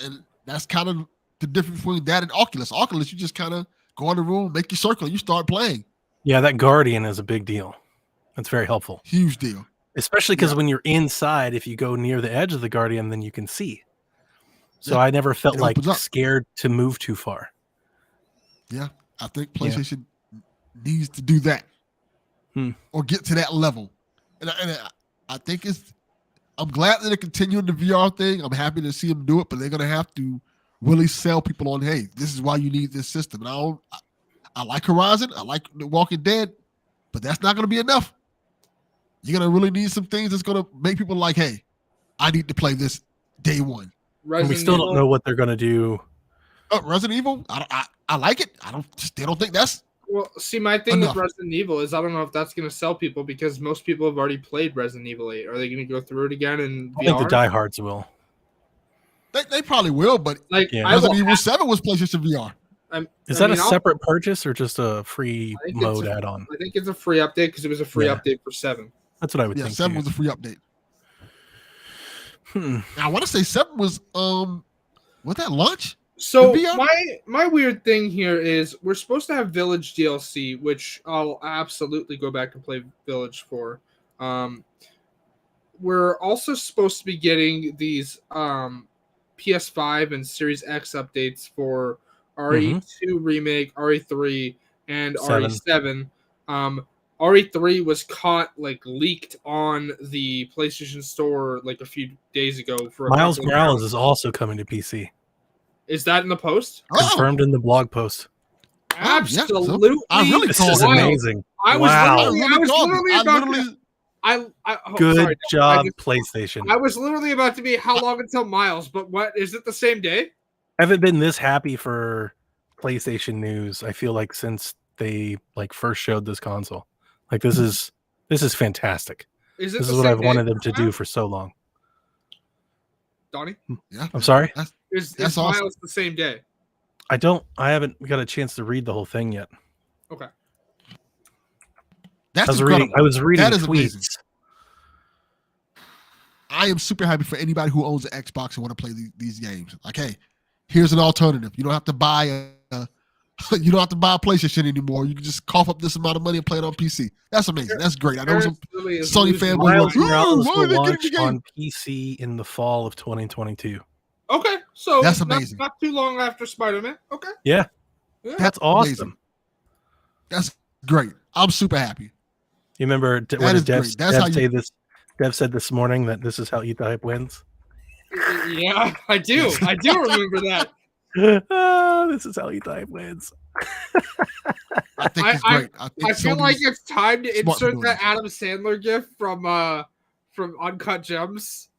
Speaker 2: And that's kind of the difference between that and Oculus. Oculus, you just kind of go in the room, make your circle, and you start playing.
Speaker 6: Yeah, that Guardian is a big deal. That's very helpful.
Speaker 2: Huge deal.
Speaker 6: Especially because when you're inside, if you go near the edge of the Guardian, then you can see. So
Speaker 2: Yeah.
Speaker 6: I never felt
Speaker 2: It
Speaker 6: like
Speaker 2: opens up.
Speaker 6: scared to move too far.
Speaker 2: Yeah, I think PlayStation needs to do that or get to that level. And I think I'm glad that they're continuing the VR thing. I'm happy to see them do it, but they're going to have to really sell people on, hey, this is why you need this system. And I like Horizon. I like The Walking Dead, but that's not going to be enough. You're going to really need some things that's going to make people like, hey, I need to play this day one.
Speaker 6: And we still don't know what they're going to do.
Speaker 2: Resident Evil, I like it. Still don't think that's
Speaker 1: Well, see, my thing
Speaker 2: enough.
Speaker 1: with Resident Evil is I don't know if that's going to sell people because most people have already played Resident Evil 8. Are they going to go through it again in
Speaker 6: I
Speaker 1: VR?
Speaker 6: think the diehards will.
Speaker 2: They probably will, but
Speaker 1: Like,
Speaker 6: Yeah.
Speaker 1: I
Speaker 2: Resident
Speaker 1: will
Speaker 2: Evil 7 was PlayStation VR.
Speaker 6: Is that a separate purchase or just a free mode add-on?
Speaker 1: I think it's a free update because it was a free update for 7.
Speaker 6: That's what I would think.
Speaker 2: 7 was a free update. I want to say 7 was that launch?
Speaker 1: So my weird thing here is we're supposed to have Village DLC, which I'll absolutely go back and play Village for. We're also supposed to be getting these PS5 and Series X updates for RE2 Remake, RE3, and RE7. RE3 was caught leaked on the PlayStation Store a few days ago. For
Speaker 6: Miles Morales is also coming to PC.
Speaker 1: Is that in the post?
Speaker 6: Confirmed in the blog post.
Speaker 1: Absolutely.
Speaker 6: This is amazing. Good job, PlayStation.
Speaker 1: I was literally about to be how long until Miles, but what is it the same day?
Speaker 6: I haven't been this happy for PlayStation news, I feel like, since they first showed this console. This is fantastic. This is what I've wanted them to do for so long.
Speaker 1: Donnie?
Speaker 2: Yeah.
Speaker 6: I'm sorry?
Speaker 1: Is
Speaker 2: awesome.
Speaker 1: Miles the same day?
Speaker 6: I haven't got a chance to read the whole thing yet.
Speaker 1: Okay.
Speaker 2: I
Speaker 6: was reading tweets.
Speaker 2: Amazing. I am super happy for anybody who owns an Xbox and want to play these games. Hey, here's an alternative. You don't have to buy a PlayStation anymore. You can just cough up this amount of money and play it on PC. That's amazing. That's great. I know some Sony fanboys
Speaker 6: Miles Morales will launch on PC in the fall of 2022.
Speaker 1: Okay, so
Speaker 2: that's amazing.
Speaker 1: Not too long after Spider-Man. Okay.
Speaker 6: Yeah. That's awesome. Amazing.
Speaker 2: That's great. I'm super happy.
Speaker 6: You remember what did Dev say this? Dev said this morning that this is how Eat the Hype wins.
Speaker 1: Yeah, I do. I do remember that.
Speaker 6: This is how Eat the Hype wins.
Speaker 2: I think it's great.
Speaker 1: I feel like it's time to insert that Adam Sandler gif from Uncut Gems.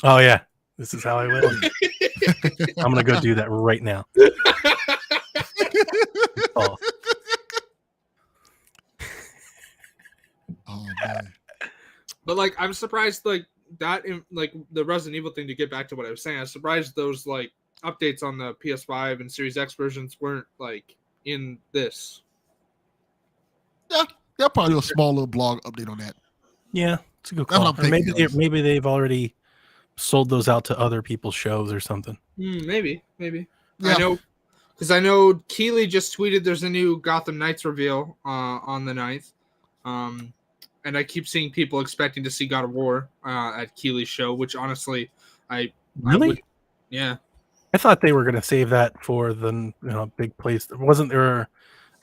Speaker 6: Oh yeah, this is how I win. I'm gonna go do that right now. Oh.
Speaker 2: Oh man.
Speaker 1: But I'm surprised that the Resident Evil thing, to get back to what I was saying, I was surprised those updates on the PS5 and Series X versions weren't in this.
Speaker 2: Yeah, they'll probably do a small little blog update on that.
Speaker 6: Yeah, it's a good call. Or maybe they've already sold those out to other people's shows or something.
Speaker 1: Maybe.
Speaker 2: Yeah.
Speaker 1: I know Keeley just tweeted there's a new Gotham Knights reveal on the 9th. And I keep seeing people expecting to see God of War at Keeley's show, which honestly, yeah.
Speaker 6: I thought they were going to save that for the big place. Wasn't there?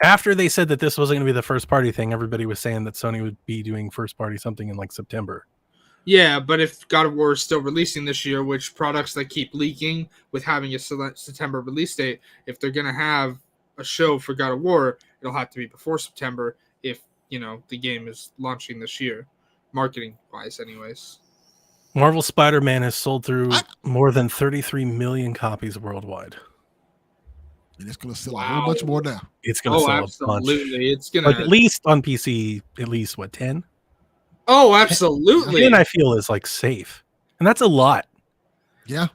Speaker 6: After they said that this wasn't going to be the first party thing, everybody was saying that Sony would be doing first party something in September.
Speaker 1: Yeah, but if God of War is still releasing this year, which products that keep leaking with having a September release date, if they're going to have a show for God of War, it'll have to be before September if the game is launching this year, marketing wise anyways.
Speaker 6: Marvel Spider-Man has sold through more than 33 million copies worldwide.
Speaker 2: And it's going to sell a whole bunch more now.
Speaker 6: It's going to sell
Speaker 1: absolutely.
Speaker 6: a bunch.
Speaker 1: It's going to
Speaker 6: at least on PC, at least 10?
Speaker 1: Oh, absolutely.
Speaker 6: 10 I feel is safe. And that's a lot.
Speaker 2: Yeah.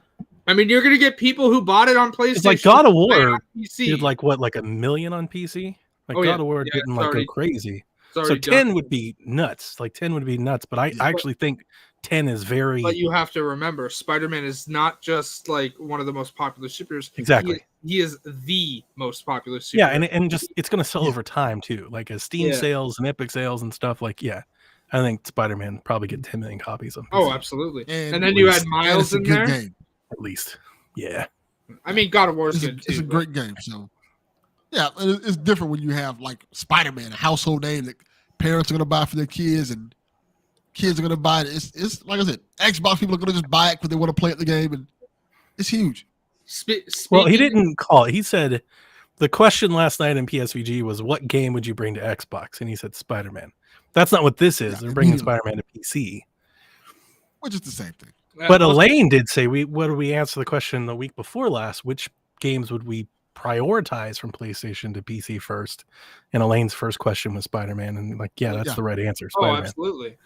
Speaker 1: I mean, you're going to get people who bought it on PlayStation.
Speaker 6: It's God of War did a million on PC? God of War didn't go crazy. So 10 would be nuts. 10 would be nuts. But I actually think 10 is very.
Speaker 1: But you have to remember, Spider-Man is not just one of the most popular superheroes.
Speaker 6: Exactly.
Speaker 1: He is the most popular superhero.
Speaker 6: Yeah, and just it's going to sell over time too. As Steam sales and Epic sales and stuff. I think Spider-Man probably get 10 million copies on PC.
Speaker 1: Oh, absolutely. And then you add Miles in there.
Speaker 2: Game.
Speaker 6: At least. Yeah.
Speaker 1: I mean, God of War is good too.
Speaker 2: It's a great game. So. Yeah, it's different when you have Spider-Man, a household name that parents are going to buy for their kids and kids are going to buy it. It's like I said, Xbox people are going to just buy it because they want to play it the game, and it's huge.
Speaker 6: Well, he didn't call it. He said the question last night in PSVG was, what game would you bring to Xbox? And he said Spider-Man. That's not what this is. They're bringing Spider-Man to PC.
Speaker 2: Which is the same thing.
Speaker 6: But Elaine did say, what did we answer the question the week before last? Which games would we prioritize from PlayStation to PC first? And Elaine's first question was Spider-Man, and that's the right answer. Spider-Man.
Speaker 1: Oh, absolutely.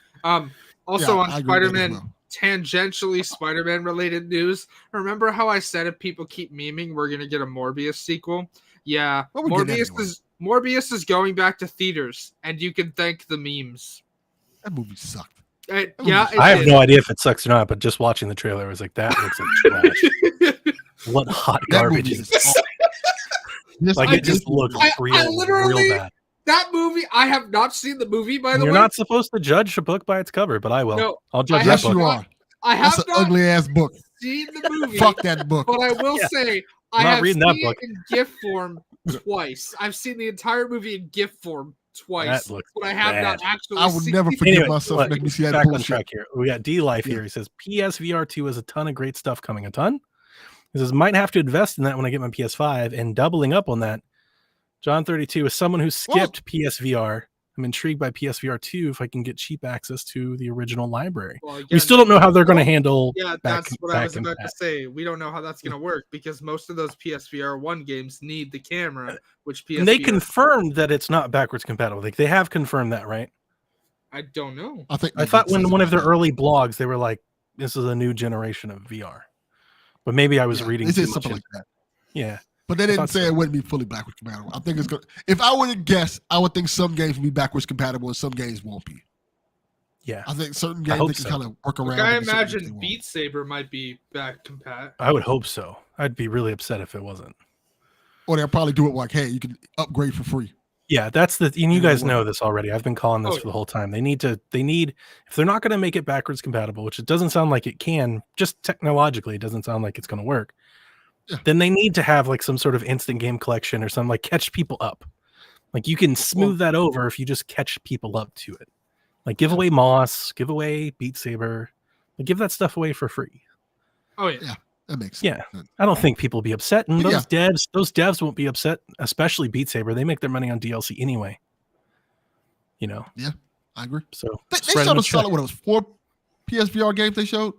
Speaker 1: Also on Spider-Man, tangentially Spider-Man related news. Remember how I said if people keep memeing, we're gonna get a Morbius sequel? Yeah,
Speaker 2: Well, we get that
Speaker 1: Morbius is going back to theaters, and you can thank the memes.
Speaker 2: That movie sucked.
Speaker 1: I
Speaker 6: have no idea if it sucks or not, but just watching the trailer, I was like, that looks like trash. What hot garbage is this? Like, it just looks real bad.
Speaker 1: That movie, I have not seen the movie, by the way.
Speaker 6: You're not supposed to judge a book by its cover, but I will.
Speaker 1: No,
Speaker 6: I'll judge that book.
Speaker 2: You are.
Speaker 1: I have
Speaker 2: That's an
Speaker 1: not
Speaker 2: ugly ass book.
Speaker 1: seen the movie.
Speaker 2: Fuck that book.
Speaker 1: But I will say, I
Speaker 6: not
Speaker 1: have
Speaker 6: reading
Speaker 1: seen
Speaker 6: that book.
Speaker 1: it in GIF form twice. I've seen the entire movie in GIF form twice.
Speaker 6: That looks
Speaker 1: but I have
Speaker 6: bad.
Speaker 1: not actually
Speaker 2: I would
Speaker 1: seen
Speaker 2: never
Speaker 1: it.
Speaker 2: forgive myself for making me see that
Speaker 6: back on
Speaker 2: bullshit.
Speaker 6: track here. We got D Life here. He says PSVR 2 has a ton of great stuff coming. A ton. He says might have to invest in that when I get my PS5, and doubling up on that. John 32 is someone who skipped PSVR. I'm intrigued by PSVR 2 if I can get cheap access to the original library.
Speaker 1: Well, again,
Speaker 6: we still don't know how they're going to handle.
Speaker 1: Yeah, that's what I was about to say. We don't know how that's going to work because most of those PSVR 1 games need the camera, which PSVR.
Speaker 6: And they confirmed that it's not backwards compatible. Like they have confirmed that, right?
Speaker 1: I don't know.
Speaker 6: I thought when one of their early blogs, they were like, "This is a new generation of VR," but maybe I was reading.
Speaker 2: They said
Speaker 6: too
Speaker 2: something
Speaker 6: much
Speaker 2: like that.
Speaker 6: Yeah.
Speaker 2: But they didn't say it wouldn't be fully backwards compatible. I think it's going to, if I were to guess, I would think some games will be backwards compatible and some games won't be.
Speaker 6: Yeah.
Speaker 2: I think certain games they can kind of work around.
Speaker 1: I imagine Beat Saber might be back compatible.
Speaker 6: I would hope so. I'd be really upset if it wasn't.
Speaker 2: Or they'll probably do it like, hey, you can upgrade for free.
Speaker 6: Yeah, that's the, and you guys know this already. I've been calling this for the whole time. They need, if they're not going to make it backwards compatible, which it doesn't sound like it can, just technologically, it doesn't sound like it's going to work. Yeah. Then they need to have like some sort of instant game collection or something, like catch people up. Like you can smooth that over if you just catch people up to it. Like give away Moss, give away Beat Saber, like give that stuff away for free.
Speaker 1: Oh yeah,
Speaker 2: yeah, that makes
Speaker 6: sense. Yeah, I don't think people will be upset, and those devs won't be upset, especially Beat Saber. They make their money on DLC anyway. You know.
Speaker 2: Yeah, I agree.
Speaker 6: So
Speaker 2: they showed a solid. What it was 4 PSVR games they showed.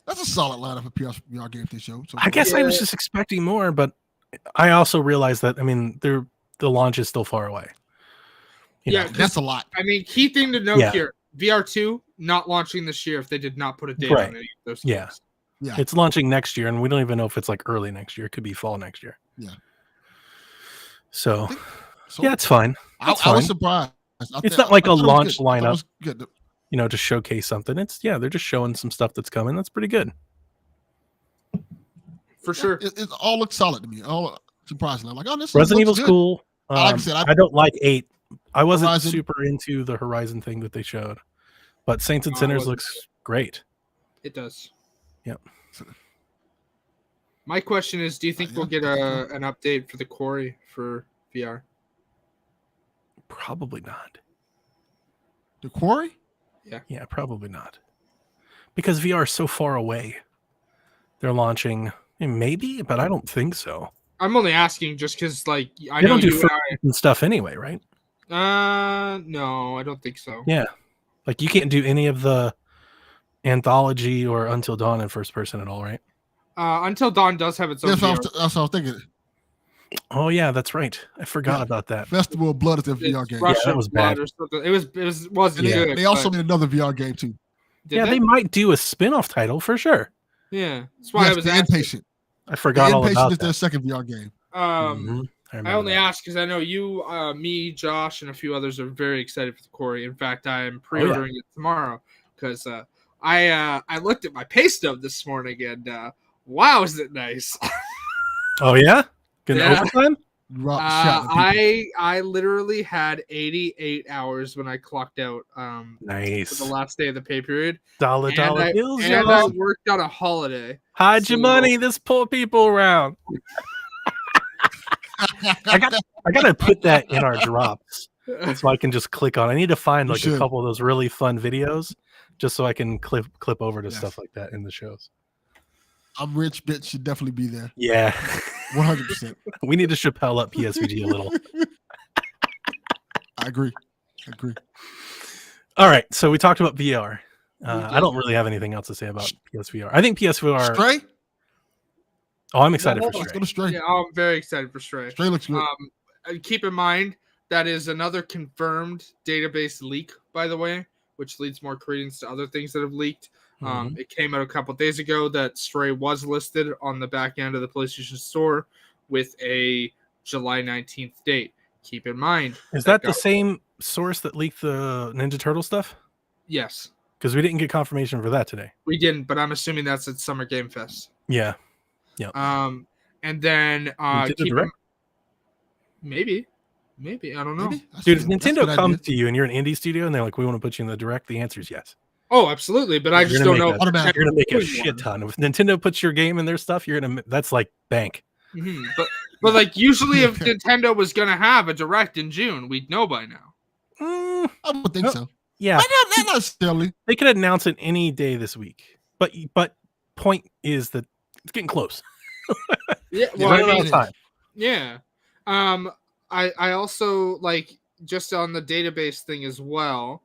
Speaker 2: That's a solid lineup of PSVR games they showed. So
Speaker 6: I guess I was just expecting more, but I also realized that, I mean, the launch is still far away.
Speaker 2: That's a lot.
Speaker 1: I mean, key thing to note here, VR2 not launching this year if they did not put a date on any of those games.
Speaker 6: Yeah. It's launching next year, and we don't even know if it's like early next year. It could be fall next year.
Speaker 2: Yeah.
Speaker 6: So yeah, it's fine.
Speaker 2: I was surprised.
Speaker 6: It's not like a launch lineup. You know, to showcase something. They're just showing some stuff that's coming. That's pretty good.
Speaker 1: For sure.
Speaker 2: It all looks solid to me. All surprisingly. I'm like, oh, this
Speaker 6: Resident Evil's
Speaker 2: good.
Speaker 6: cool.
Speaker 2: Like I said,
Speaker 6: I don't like 8. I wasn't
Speaker 2: Horizon.
Speaker 6: super into the Horizon thing that they showed. But Saints and Sinners looks great.
Speaker 1: It does.
Speaker 6: Yep.
Speaker 1: My question is, do you think we'll get an update for the Quarry for VR?
Speaker 6: Probably not.
Speaker 2: The Quarry?
Speaker 6: Yeah, probably not. Because VR is so far away. They're launching, maybe, but I don't think so.
Speaker 1: I'm only asking just because, like, I
Speaker 6: they
Speaker 1: know
Speaker 6: don't do
Speaker 1: you
Speaker 6: and stuff anyway, right?
Speaker 1: No, I don't think so.
Speaker 6: Yeah, like you can't do any of the Anthology or Until Dawn in first person at all, right?
Speaker 1: Until Dawn does have its own.
Speaker 2: That's what I was thinking.
Speaker 6: Oh yeah, that's right. I forgot about that.
Speaker 2: Festival of Blood is a VR game.
Speaker 6: That was bad.
Speaker 1: Or something. It wasn't good.
Speaker 2: They also made another VR game too.
Speaker 6: They might do a spin-off title for sure.
Speaker 1: Yeah, that's why I was
Speaker 2: the
Speaker 1: asking.
Speaker 2: Inpatient.
Speaker 6: I forgot all about
Speaker 2: is
Speaker 6: that.
Speaker 2: their second VR game.
Speaker 1: I only asked because I know you, me, Josh, and a few others are very excited for the Quarry. In fact, I am pre-ordering it tomorrow because I looked at my pay stub this morning and wow, is it nice?
Speaker 6: Oh yeah, getting overtime.
Speaker 1: I literally had 88 hours when I clocked out.
Speaker 6: Nice.
Speaker 1: For the last day of the pay period.
Speaker 6: Dollar bills.
Speaker 1: And I worked on a holiday.
Speaker 6: Hide your money. This pull people around. I gotta put that in our drops so I can just click on. I need to find like a couple of those really fun videos just so I can clip over to stuff like that in the shows.
Speaker 2: I'm Rich Bitch should definitely be there.
Speaker 6: Yeah.
Speaker 2: 100%.
Speaker 6: We need to Chappelle up PSVG a little.
Speaker 2: I agree.
Speaker 6: All right. So we talked about VR. I don't really have anything else to say about PSVR. I think PSVR.
Speaker 2: Stray?
Speaker 6: Oh, I'm excited for Stray.
Speaker 2: Let's go to Stray.
Speaker 1: Yeah, I'm very excited for Stray.
Speaker 2: Stray looks good.
Speaker 1: Keep in mind, that is another confirmed database leak, by the way, which leads more credence to other things that have leaked. It came out a couple days ago that Stray was listed on the back end of the PlayStation Store with a July 19th date. Keep in mind.
Speaker 6: Is that the same source that leaked the Ninja Turtle stuff?
Speaker 1: Yes.
Speaker 6: Because we didn't get confirmation for that today.
Speaker 1: We didn't, but I'm assuming that's at Summer Game Fest.
Speaker 6: Yeah.
Speaker 1: And then maybe I don't know.
Speaker 6: Dude, if Nintendo comes to you and you're an indie studio and they're like, we want to put you in the direct, the answer is yes.
Speaker 1: Oh, absolutely, but I just don't know.
Speaker 6: You're gonna make a shit ton. If Nintendo puts your game in their stuff, that's like bank.
Speaker 1: Mm-hmm. But like usually, if Nintendo was gonna have a direct in June, we'd know by now.
Speaker 2: I would think so.
Speaker 6: Yeah,
Speaker 2: not necessarily.
Speaker 6: They could announce it any day this week. But point is that it's getting close.
Speaker 1: Yeah, well, time. Yeah. I also like just on the database thing as well.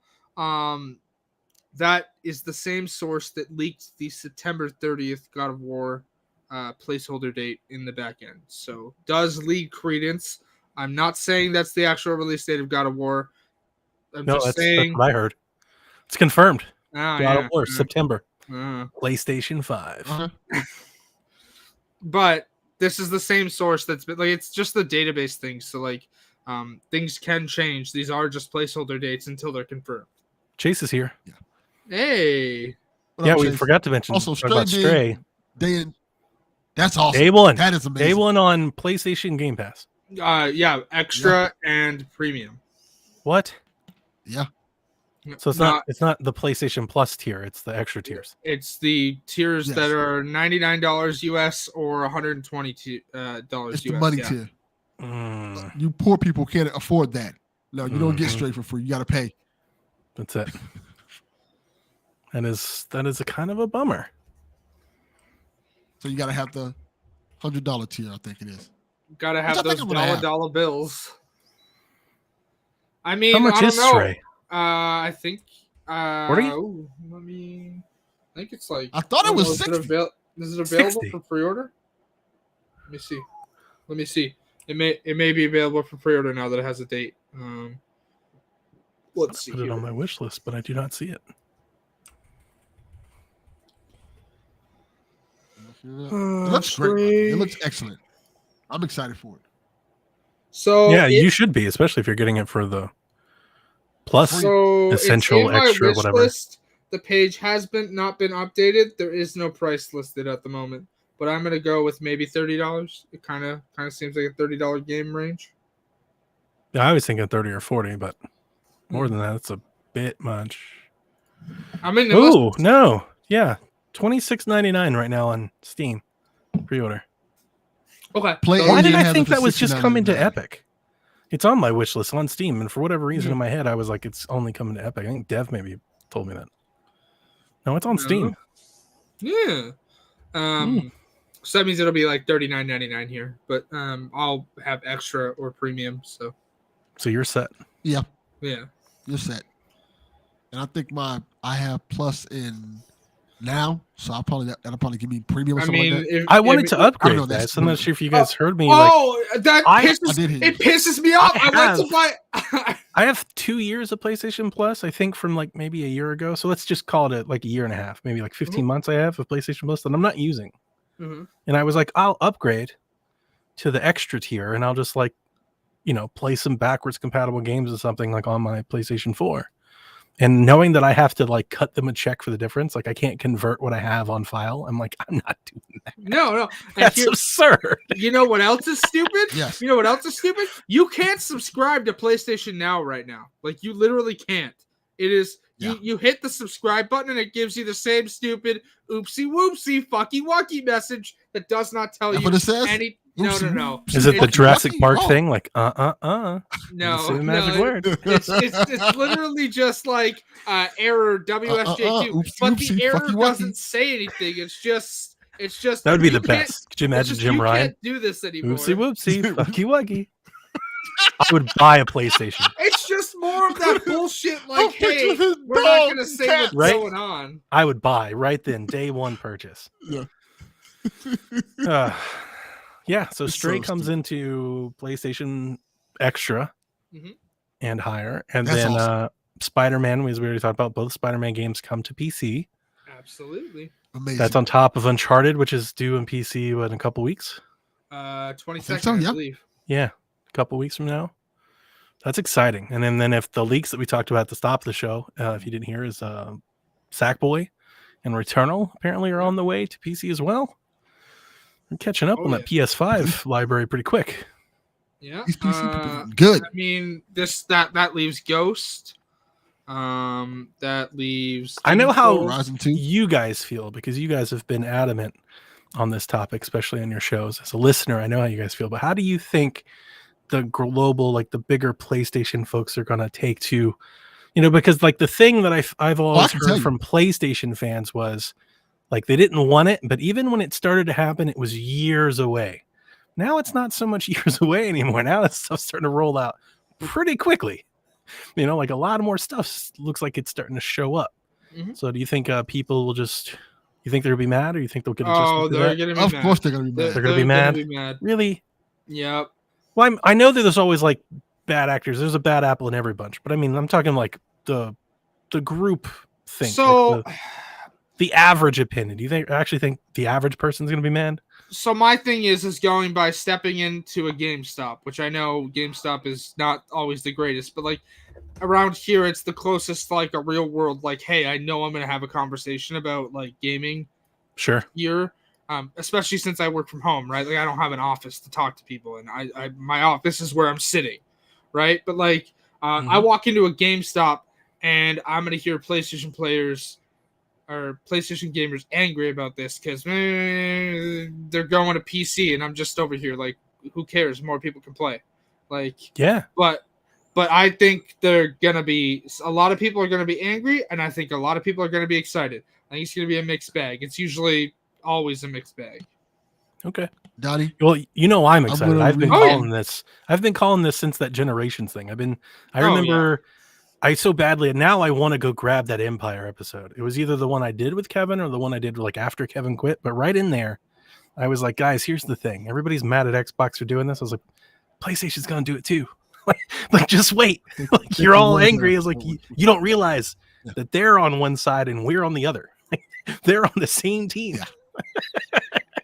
Speaker 1: That is the same source that leaked the September 30th God of War placeholder date in the back end. So does lead credence. I'm not saying that's the actual release date of God of War.
Speaker 6: That's what I heard. It's confirmed. God of War, September. PlayStation 5.
Speaker 1: But this is the same source that's been like it's just the database thing. So like things can change. These are just placeholder dates until they're confirmed.
Speaker 6: Chase is here.
Speaker 2: Yeah.
Speaker 1: Hey.
Speaker 6: We forgot to mention
Speaker 2: also
Speaker 6: Stray.
Speaker 2: That's awesome.
Speaker 6: Day one.
Speaker 2: That is amazing.
Speaker 6: Day one on PlayStation Game Pass.
Speaker 1: Extra and premium.
Speaker 6: What?
Speaker 2: Yeah.
Speaker 6: So it's not the PlayStation Plus tier, it's the extra tiers.
Speaker 1: It's the tiers that are $99 US or $122
Speaker 2: It's
Speaker 1: US.
Speaker 2: the money tier. You poor people can't afford that. No, you don't get straight for free. You got to pay.
Speaker 6: That's it. That is a kind of a bummer.
Speaker 2: So you got to have the $100 tier, I think it is.
Speaker 1: Got to have those dollar bills. I mean,
Speaker 6: how much is Stray?
Speaker 1: I think.
Speaker 6: 40?
Speaker 1: I think it's like.
Speaker 2: I thought it was 60.
Speaker 1: Is it available
Speaker 6: 60.
Speaker 1: for pre-order? Let me see. It may be available for pre-order now that it has a date. Let's see.
Speaker 6: Put it on my wish list, but I do not see it.
Speaker 2: It looks great. It looks excellent. I'm excited for it.
Speaker 1: So
Speaker 6: yeah, you should be, especially if you're getting it for the Plus Essential Extra, whatever.
Speaker 1: List. The page has not been updated. There is no price listed at the moment, but I'm gonna go with maybe $30. It kind of seems like a $30 game range.
Speaker 6: Yeah, I was thinking 30 or 40, but more than that, it's a bit much.
Speaker 1: I mean,
Speaker 6: no, yeah, $26.99 right now on Steam pre-order.
Speaker 1: Okay.
Speaker 6: Why did I think that was just coming to Epic? It's on my wish list on Steam, and for whatever reason in my head, I was like, it's only coming to Epic. I think Dev maybe told me that. No, it's on Steam.
Speaker 1: Yeah. So that means it'll be like $39.99 here, but I'll have extra or premium. So
Speaker 6: you're set.
Speaker 2: Yeah.
Speaker 1: Yeah.
Speaker 2: You're set. And I think I have Plus in now, so that'll probably give me premium or something like that.
Speaker 6: I wanted to upgrade that. So I'm not sure if you guys heard me.
Speaker 1: It pisses me off. I went to buy.
Speaker 6: I have 2 years of PlayStation Plus, I think, from like maybe a year ago. So let's just call it like a year and a half, maybe like 15 months I have of PlayStation Plus that I'm not using.
Speaker 1: Mm-hmm.
Speaker 6: And I was like, I'll upgrade to the extra tier and I'll just like, play some backwards compatible games or something like on my PlayStation 4. And knowing that I have to like cut them a check for the difference, like I can't convert what I have on file. I'm like, I'm not doing that.
Speaker 1: No.
Speaker 6: That's absurd.
Speaker 1: You know what else is stupid?
Speaker 2: Yes.
Speaker 1: You know what else is stupid? You can't subscribe to PlayStation Now right now. Like you literally can't. It is you hit the subscribe button and it gives you the same stupid oopsie whoopsie fucky wucky message that does not tell you any. No.
Speaker 6: Is it the Jurassic Park thing? Like,
Speaker 1: No,
Speaker 6: say the magic word.
Speaker 1: It's literally just like error WSJ2, but the error doesn't say anything. It's just
Speaker 6: that would be the best. Could you imagine Jim Ryan?
Speaker 1: Can't do this anymore.
Speaker 6: Oopsie whoopsie, fucky wuggy. I would buy a PlayStation.
Speaker 1: It's just more of that bullshit. Like, hey, we're not going to say what's going on.
Speaker 6: I would buy right then, day one purchase.
Speaker 2: Yeah.
Speaker 6: Yeah, so Stray comes into PlayStation Extra and higher. And
Speaker 2: That's
Speaker 6: then
Speaker 2: awesome.
Speaker 6: Spider-Man, as we already talked about, both Spider-Man games come to PC.
Speaker 1: Absolutely.
Speaker 2: Amazing.
Speaker 6: That's on top of Uncharted, which is due in PC in a couple weeks.
Speaker 1: 22nd, I believe.
Speaker 6: Yeah, a couple weeks from now. That's exciting. And then if the leaks that we talked about at the top of the show, if you didn't hear, is Sackboy and Returnal apparently are on the way to PC as well. I'm catching up on that PS5 library pretty quick.
Speaker 1: Yeah.
Speaker 2: These PC people good.
Speaker 1: I mean, that leaves Ghost. That leaves.
Speaker 6: I know how
Speaker 2: Horizon 2.
Speaker 6: you guys feel because you guys have been adamant on this topic, especially on your shows. As a listener, I know how you guys feel, but how do you think the global, like the bigger PlayStation folks are going to take to, because like the thing that I've always heard from PlayStation fans was like they didn't want it, but even when it started to happen, it was years away. Now it's not so much years away anymore. Now that stuff's starting to roll out pretty quickly. Like a lot more stuff looks like it's starting to show up. Mm-hmm. So do you think people will just, you think they'll be mad, or you think they'll get adjusted to
Speaker 1: they're
Speaker 6: that?
Speaker 1: gonna be
Speaker 2: Of
Speaker 1: mad.
Speaker 2: course they're going to be mad.
Speaker 6: They're going to be mad? Really?
Speaker 1: Yep.
Speaker 6: Well, I know that there's always like bad actors. There's a bad apple in every bunch, but I mean, I'm talking like the group thing.
Speaker 1: So
Speaker 6: like the average opinion. Do you actually think the average person's going to be mad?
Speaker 1: So my thing is going by stepping into a GameStop, which I know GameStop is not always the greatest, but like around here, it's the closest to like a real world. Like, hey, I know I'm going to have a conversation about like gaming.
Speaker 6: Sure.
Speaker 1: Here. Especially since I work from home, right? Like I don't have an office to talk to people, and my office is where I'm sitting, right? But like I walk into a GameStop and I'm gonna hear PlayStation players or PlayStation gamers angry about this because they're going to PC, and I'm just over here like, who cares? More people can play, like
Speaker 6: yeah.
Speaker 1: But I think a lot of people are gonna be angry, and I think a lot of people are gonna be excited. I think it's gonna be a mixed bag. It's usually always a mixed bag.
Speaker 6: Okay.
Speaker 2: Daddy.
Speaker 6: Well, I'm excited. I've been calling
Speaker 1: this.
Speaker 6: I've been calling this since that Generations thing. I remember I so badly, and now I want to go grab that Empire episode. It was either the one I did with Kevin or the one I did like after Kevin quit, but right in there, I was like, guys, here's the thing. Everybody's mad at Xbox for doing this. I was like, PlayStation's going to do it too. like just wait. Like you're all angry. I was like, you don't realize that they're on one side and we're on the other. They're on the same team.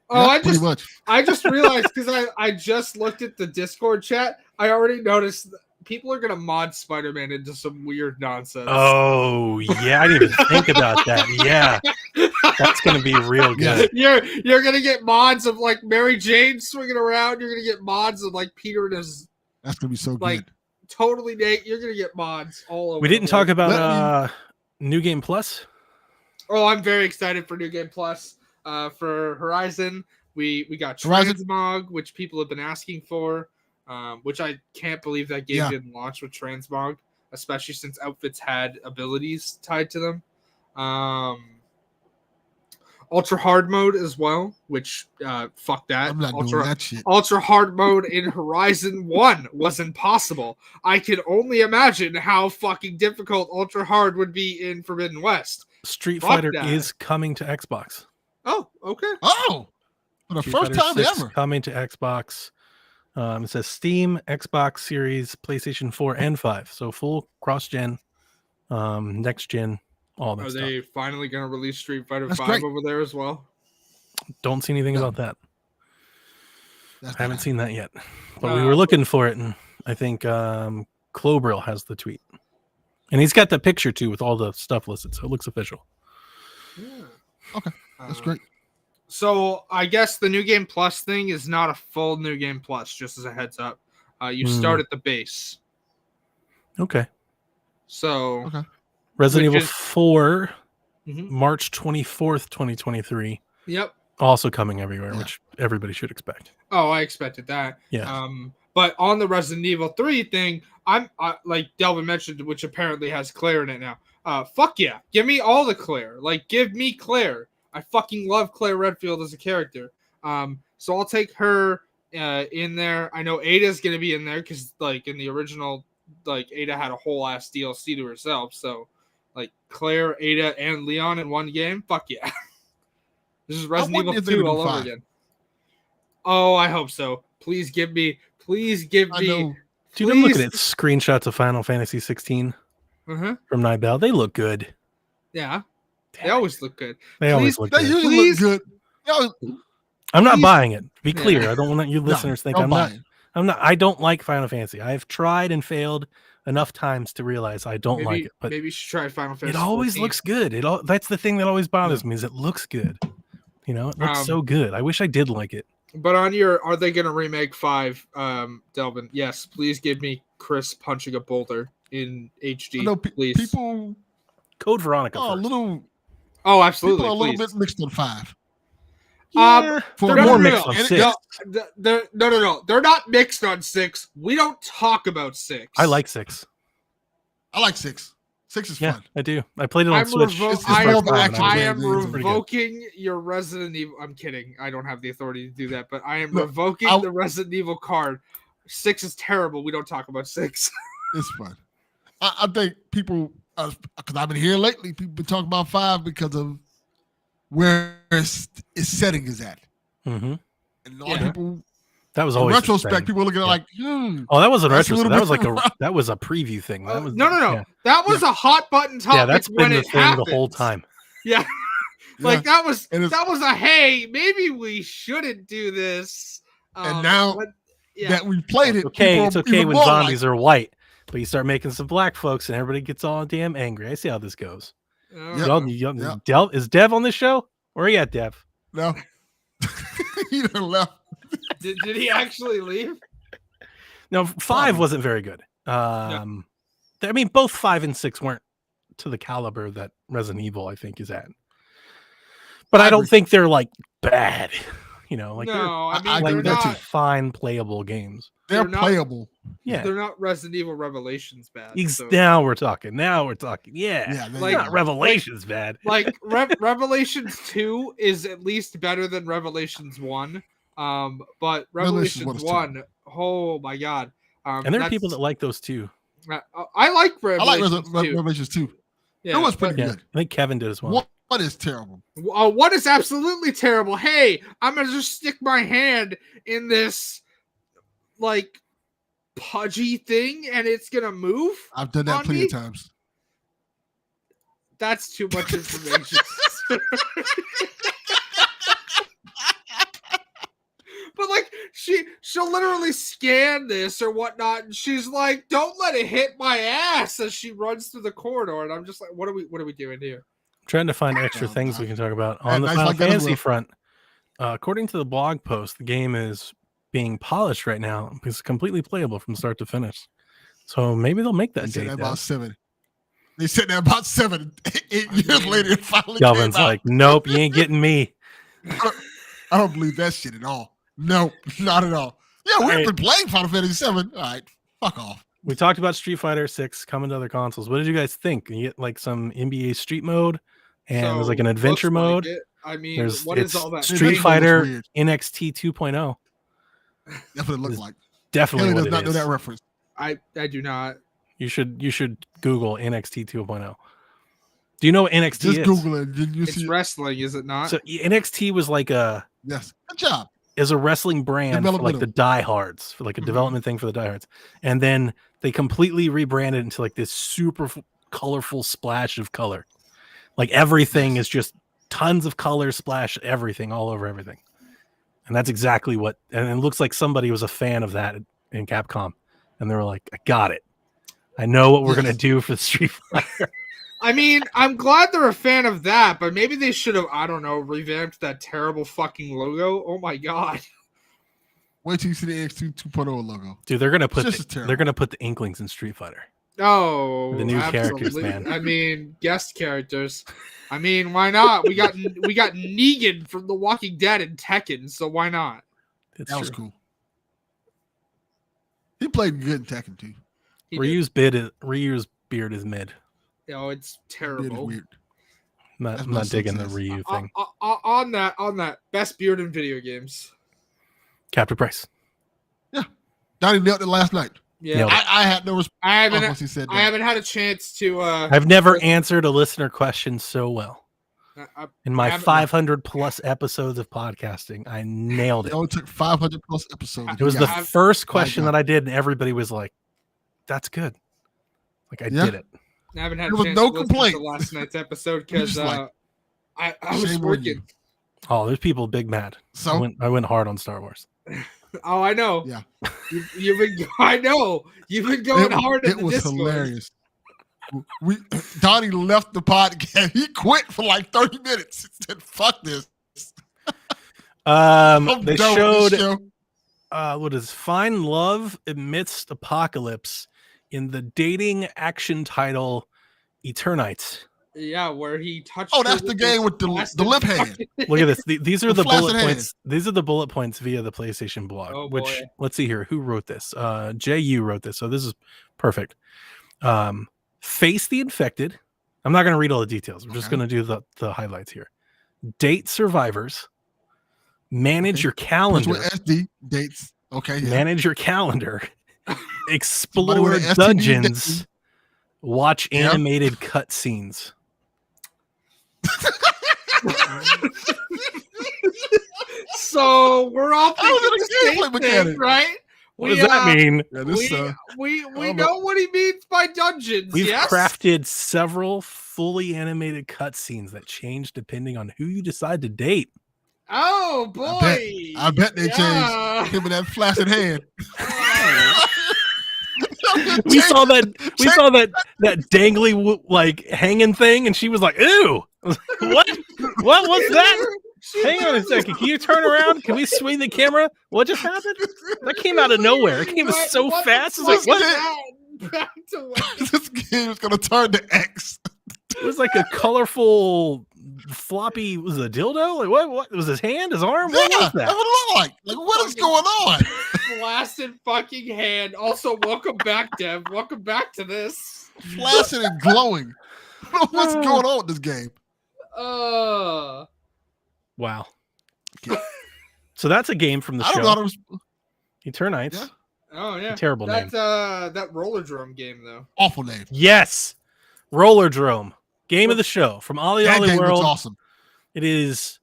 Speaker 1: I just realized because I just looked at the Discord chat. I already noticed people are gonna mod Spider-Man into some weird nonsense.
Speaker 6: Oh yeah, I didn't even think about that. Yeah, that's gonna be real good.
Speaker 1: You're gonna get mods of like Mary Jane swinging around. You're gonna get mods of like Peter and his.
Speaker 2: That's gonna be so
Speaker 1: like
Speaker 2: good.
Speaker 1: Totally naked. You're gonna get mods all over.
Speaker 6: We didn't talk about New Game Plus.
Speaker 1: Oh, I'm very excited for New Game Plus. For Horizon, we got Transmog, which people have been asking for, which I can't believe that game didn't launch with Transmog, especially since outfits had abilities tied to them. Ultra hard mode as well, which fuck that.
Speaker 2: I'm not doing that shit.
Speaker 1: Ultra hard mode in Horizon 1 was impossible. I can only imagine how fucking difficult ultra hard would be in Forbidden West.
Speaker 6: Street Fighter is coming to Xbox.
Speaker 1: Oh, okay.
Speaker 2: Oh, for the first time ever.
Speaker 6: Coming to Xbox. It says Steam, Xbox Series, PlayStation 4, and 5. So full cross-gen, next-gen, all that stuff.
Speaker 1: Are they finally going to release Street Fighter 5 over there as well?
Speaker 6: Don't see anything about that. I haven't seen that yet. But we were looking for it, and I think Clobrill has the tweet. And he's got the picture, too, with all the stuff listed, so it looks official.
Speaker 1: Yeah.
Speaker 2: Okay. That's great.
Speaker 1: So I guess the New Game Plus thing is not a full New Game Plus, just as a heads up. You start at the base.
Speaker 6: Okay.
Speaker 1: So
Speaker 6: Resident Evil 4, March 24th, 2023.
Speaker 1: Yep.
Speaker 6: Also coming everywhere, which everybody should expect.
Speaker 1: Oh, I expected that.
Speaker 6: Yeah.
Speaker 1: But on the Resident Evil 3 thing, I'm like Delvin mentioned, which apparently has Claire in it now. Fuck yeah. Give me all the Claire. Like, give me Claire. I fucking love Claire Redfield as a character. So I'll take her in there. I know Ada's going to be in there because, like, in the original, like, Ada had a whole ass DLC to herself. So, like, Claire, Ada, and Leon in one game. Fuck yeah. This is Resident Evil 2 all over again. Oh, I hope so. Please give me.
Speaker 6: Dude, I'm looking at screenshots of Final Fantasy 16 from Nibel. They look good.
Speaker 1: Yeah. They always look good.
Speaker 6: They always look good.
Speaker 2: They usually look good.
Speaker 6: I'm not buying it. Be clear. I don't want you listeners think I'm I don't like Final Fantasy. I've tried and failed enough times to realize I don't like it. But
Speaker 1: maybe you should try Final Fantasy.
Speaker 6: it always
Speaker 1: 14.
Speaker 6: looks good. That's the thing that always bothers me is it looks good. You know, it looks so good. I wish I did like it.
Speaker 1: But are they going to remake 5, Delvin? Yes, please give me Chris punching a boulder in HD.
Speaker 2: No,
Speaker 1: please.
Speaker 2: People
Speaker 6: Code Veronica.
Speaker 2: a little.
Speaker 1: Oh, absolutely.
Speaker 2: People are a little
Speaker 1: please.
Speaker 2: bit mixed on 5.
Speaker 6: They're more mixed on 6.
Speaker 1: No. They're not mixed on 6. We don't talk about 6.
Speaker 6: I like 6.
Speaker 2: I like 6. 6 is fun.
Speaker 6: I do. I played it on Switch.
Speaker 1: I am revoking your Resident Evil. I'm kidding. I don't have the authority to do that, but I am revoking the Resident Evil card. 6 is terrible. We don't talk about 6.
Speaker 2: It's fun. I think people, because I've been hearing lately, people been talking about 5 because of where its setting is at.
Speaker 6: Mm-hmm.
Speaker 2: And a lot of people.
Speaker 6: That was always
Speaker 2: in retrospect. People are looking at it like,
Speaker 6: oh, that wasn't retrospect. That was that was a preview thing. That was
Speaker 1: no. Yeah. That was a hot button topic.
Speaker 6: Yeah, that's been the thing
Speaker 1: happened.
Speaker 6: the whole time.
Speaker 1: Yeah, like that was a hey, maybe we shouldn't do this.
Speaker 2: And now that we played it,
Speaker 6: it's okay when zombies are white, but you start making some black folks, and everybody gets all damn angry. I see how this goes. Is Dev on this show? Where are you at, Dev?
Speaker 2: No, he done left.
Speaker 1: Did he actually leave?
Speaker 6: No, 5 wasn't very good. I mean, both 5 and 6 weren't to the caliber that Resident Evil, I think, is at. But I don't think they're like bad. You know, like they're fine playable games.
Speaker 2: They're playable.
Speaker 6: Yeah,
Speaker 1: they're not Resident Evil Revelations bad.
Speaker 6: Now we're talking. Yeah,
Speaker 1: like
Speaker 6: not Revelations bad.
Speaker 1: Like Revelations 2 is at least better than Revelations 1. But Revelations 1, oh my god!
Speaker 6: And there are people that like those too.
Speaker 1: I like Revelations 2.
Speaker 2: Revelations 2.
Speaker 1: Yeah,
Speaker 2: it was pretty good.
Speaker 6: I think Kevin did as well.
Speaker 2: What is terrible?
Speaker 1: What is absolutely terrible? Hey, I'm gonna just stick my hand in this like pudgy thing, and it's gonna move.
Speaker 2: I've done that plenty of times.
Speaker 1: That's too much information. But like she'll literally scan this or whatnot, and she's like, "Don't let it hit my ass" as she runs through the corridor. And I'm just like, "What are we doing here?"
Speaker 6: I'm trying to find extra things we can talk about on the Final Fantasy front. According to the blog post, the game is being polished right now. It's completely playable from start to finish. So maybe they'll make that date.
Speaker 2: About 7. They said that about 7, 8 years later. It finally
Speaker 6: Kelvin's like, "Nope, you ain't getting me."
Speaker 2: I don't believe that shit at all. No, not at all. Yeah, we've been playing Final Fantasy 7. All right, fuck off.
Speaker 6: We talked about Street Fighter 6 coming to other consoles. What did you guys think? You get like some NBA Street mode, and there's like an adventure mode.
Speaker 1: I mean, what is all that?
Speaker 6: Street Fighter NXT 2.0.
Speaker 2: That's what it looks like.
Speaker 6: Definitely
Speaker 2: does not know that reference.
Speaker 1: I do not.
Speaker 6: You should Google NXT 2.0. Do you know what NXT is?
Speaker 2: Just Google it.
Speaker 1: It's wrestling, is it not?
Speaker 6: So NXT was like
Speaker 2: yes. Good job.
Speaker 6: Is a wrestling brand for like the diehards, for like a development thing for the diehards, and then they completely rebranded into like this super colorful splash of color. Like everything is just tons of color splash, everything all over everything, and that's exactly what. And it looks like somebody was a fan of that in Capcom, and they were like, "I got it. I know what we're gonna do for the Street Fighter."
Speaker 1: I mean, I'm glad they're a fan of that, but maybe they should have, I don't know, revamped that terrible fucking logo. Oh my god.
Speaker 2: Wait till you see the NXT 2.0 logo.
Speaker 6: Dude, they're gonna put the Inklings in Street Fighter.
Speaker 1: Oh,
Speaker 6: the new characters, man.
Speaker 1: I mean, guest characters. I mean, why not? We got Negan from The Walking Dead and Tekken, so why not?
Speaker 2: That was cool. He played good in Tekken too.
Speaker 6: Ryu's beard is mid.
Speaker 1: Oh, it's terrible.
Speaker 2: Weird.
Speaker 6: I'm not digging the Ryu thing.
Speaker 1: On that, best beard in video games.
Speaker 6: Captain Price.
Speaker 2: Yeah, Donnie nailed it last night.
Speaker 1: Yeah,
Speaker 2: I had no response.
Speaker 1: I haven't had a chance to.
Speaker 6: I've never answered a listener question so well. In my 500 plus episodes of podcasting, I nailed it.
Speaker 2: It only took 500 plus episodes.
Speaker 6: It was the first question that I did, and everybody was like, "That's good." Like I did it.
Speaker 1: I haven't had a chance to listen to last night's episode because I was working.
Speaker 6: Oh, there's people big mad.
Speaker 2: So
Speaker 6: I went hard on Star Wars.
Speaker 1: Oh, I know.
Speaker 2: Yeah.
Speaker 1: You've been. I know. You've been going hard in
Speaker 2: It
Speaker 1: the
Speaker 2: was
Speaker 1: Discord.
Speaker 2: hilarious. Donnie left the podcast. He quit for like 30 minutes. He said, "Fuck this."
Speaker 6: They
Speaker 2: done with this
Speaker 6: showed
Speaker 2: show.
Speaker 6: what is Find Love Amidst Apocalypse in the dating action title Eternites.
Speaker 1: Yeah, where he touched.
Speaker 2: Oh, that's the game with the lip hand.
Speaker 6: Look at this. These are the bullet
Speaker 2: flaccid
Speaker 6: points. These are the bullet points via the PlayStation blog.
Speaker 1: Oh,
Speaker 6: which
Speaker 1: boy.
Speaker 6: let's see here. Who wrote this? JU wrote this. So this is perfect. Face the infected. I'm not going to read all the details. I'm just going to do the highlights here. Date survivors. Manage your calendar.
Speaker 2: With SD dates. Okay. Yeah.
Speaker 6: Manage your calendar. Explore
Speaker 2: Somebody with an STD
Speaker 6: dungeons. Watch animated cutscenes.
Speaker 1: So we're all thinking the
Speaker 2: gameplay
Speaker 1: same
Speaker 2: mechanic.
Speaker 1: thing, right?
Speaker 6: What does that mean?
Speaker 2: Yeah, this,
Speaker 1: we know what he means by dungeons.
Speaker 6: We've
Speaker 1: yes?
Speaker 6: crafted several fully animated cutscenes that change depending on who you decide to date.
Speaker 1: Oh boy!
Speaker 2: I bet they changed him with that flaccid hand.
Speaker 6: We saw that dangly like hanging thing, and she was like, "Ew, what? What was that? Hang on a second. Can you turn around? Can we swing the camera? What just happened? That came out of nowhere. It came so fast. It's like, what?
Speaker 1: Back to what?
Speaker 2: This game is gonna turn to X.
Speaker 6: It was like a colorful floppy. Was it a dildo? Like what was his hand? His arm? What was that?
Speaker 2: That's what it looked like. Like, what is going on?
Speaker 1: Flaccid fucking hand. Also, welcome back, Dev. Welcome back to this.
Speaker 2: Flaccid and glowing. What's going on with this game?
Speaker 6: Wow. So that's a game from the
Speaker 2: I
Speaker 6: show.
Speaker 2: don't know.
Speaker 6: Eternites.
Speaker 2: Yeah.
Speaker 1: Oh yeah.
Speaker 6: Terrible name.
Speaker 1: That roller drum game though.
Speaker 2: Awful name.
Speaker 6: Yes. Roller Drome. Game of the show from Ollie
Speaker 2: That
Speaker 6: Ollie
Speaker 2: game
Speaker 6: World.
Speaker 2: looks awesome.
Speaker 6: It is